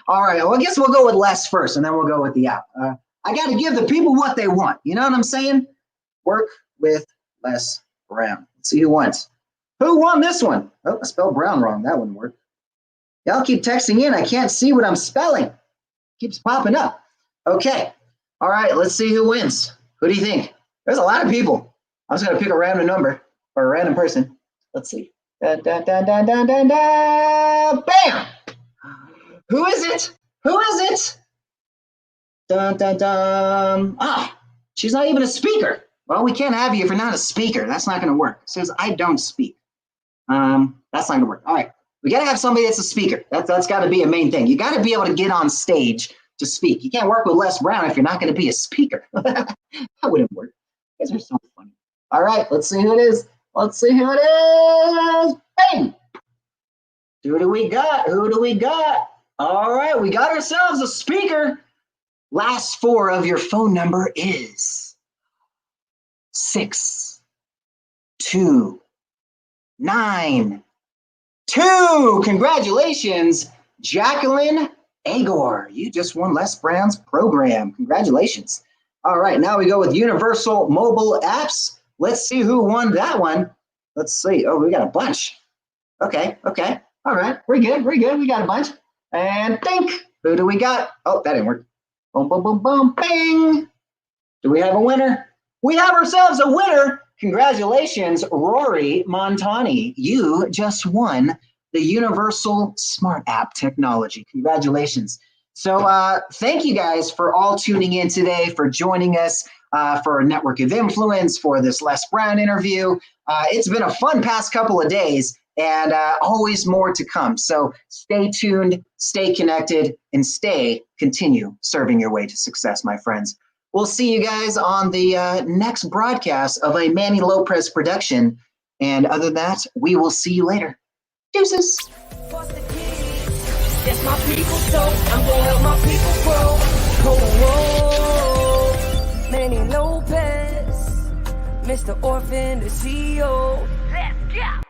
S1: All right. Well, I guess we'll go with Les first, and then we'll go with the app. I got to give the people what they want. You know what I'm saying? Work with Les Brown. Let's see who wins. Who won this one? Oh, I spelled Brown wrong. That wouldn't work. Y'all keep texting in. I can't see what I'm spelling. Keeps popping up. Okay. All right. Let's see who wins. Who do you think? There's a lot of people. I'm just going to pick a random number or a random person. Let's see. Bam! Who is it? Who is it? Ah, she's not even a speaker. Well, we can't have you if you're not a speaker. That's not going to work. It says, I don't speak. That's not going to work. All right. We got to have somebody that's a speaker. That's got to be a main thing. You got to be able to get on stage to speak. You can't work with Les Brown if you're not going to be a speaker. That wouldn't work. You guys are so funny. All right, let's see who it is. Let's see who it is. Bang! Who do we got? Who do we got? All right, we got ourselves a speaker. Last four of your phone number is 62992. Congratulations, Jacqueline Agor. You just won Les Brown's program. Congratulations. All right, now we go with Universal Mobile Apps. Let's see who won that one. Let's see. Oh, we got a bunch. Okay. All right, we're good. We got a bunch. And think. Who do we got? Oh, that didn't work. Boom, boom, boom, boom, bing. Do we have a winner? We have ourselves a winner. Congratulations, Rory Montani. You just won the Universal Smart App Technology. Congratulations. So thank you guys for all tuning in today, for joining us for a Network of Influence, for this Les Brown interview. It's been a fun past couple of days, and always more to come. So stay tuned, stay connected, and continue serving your way to success, my friends. We'll see you guys on the next broadcast of a Manny Lopez production. And other than that, we will see you later. Deuces.
S7: Yes, my people, so I'm gonna help my people grow. Oh, Manny Lopez, Mr. Orphan, the CEO. Let's go.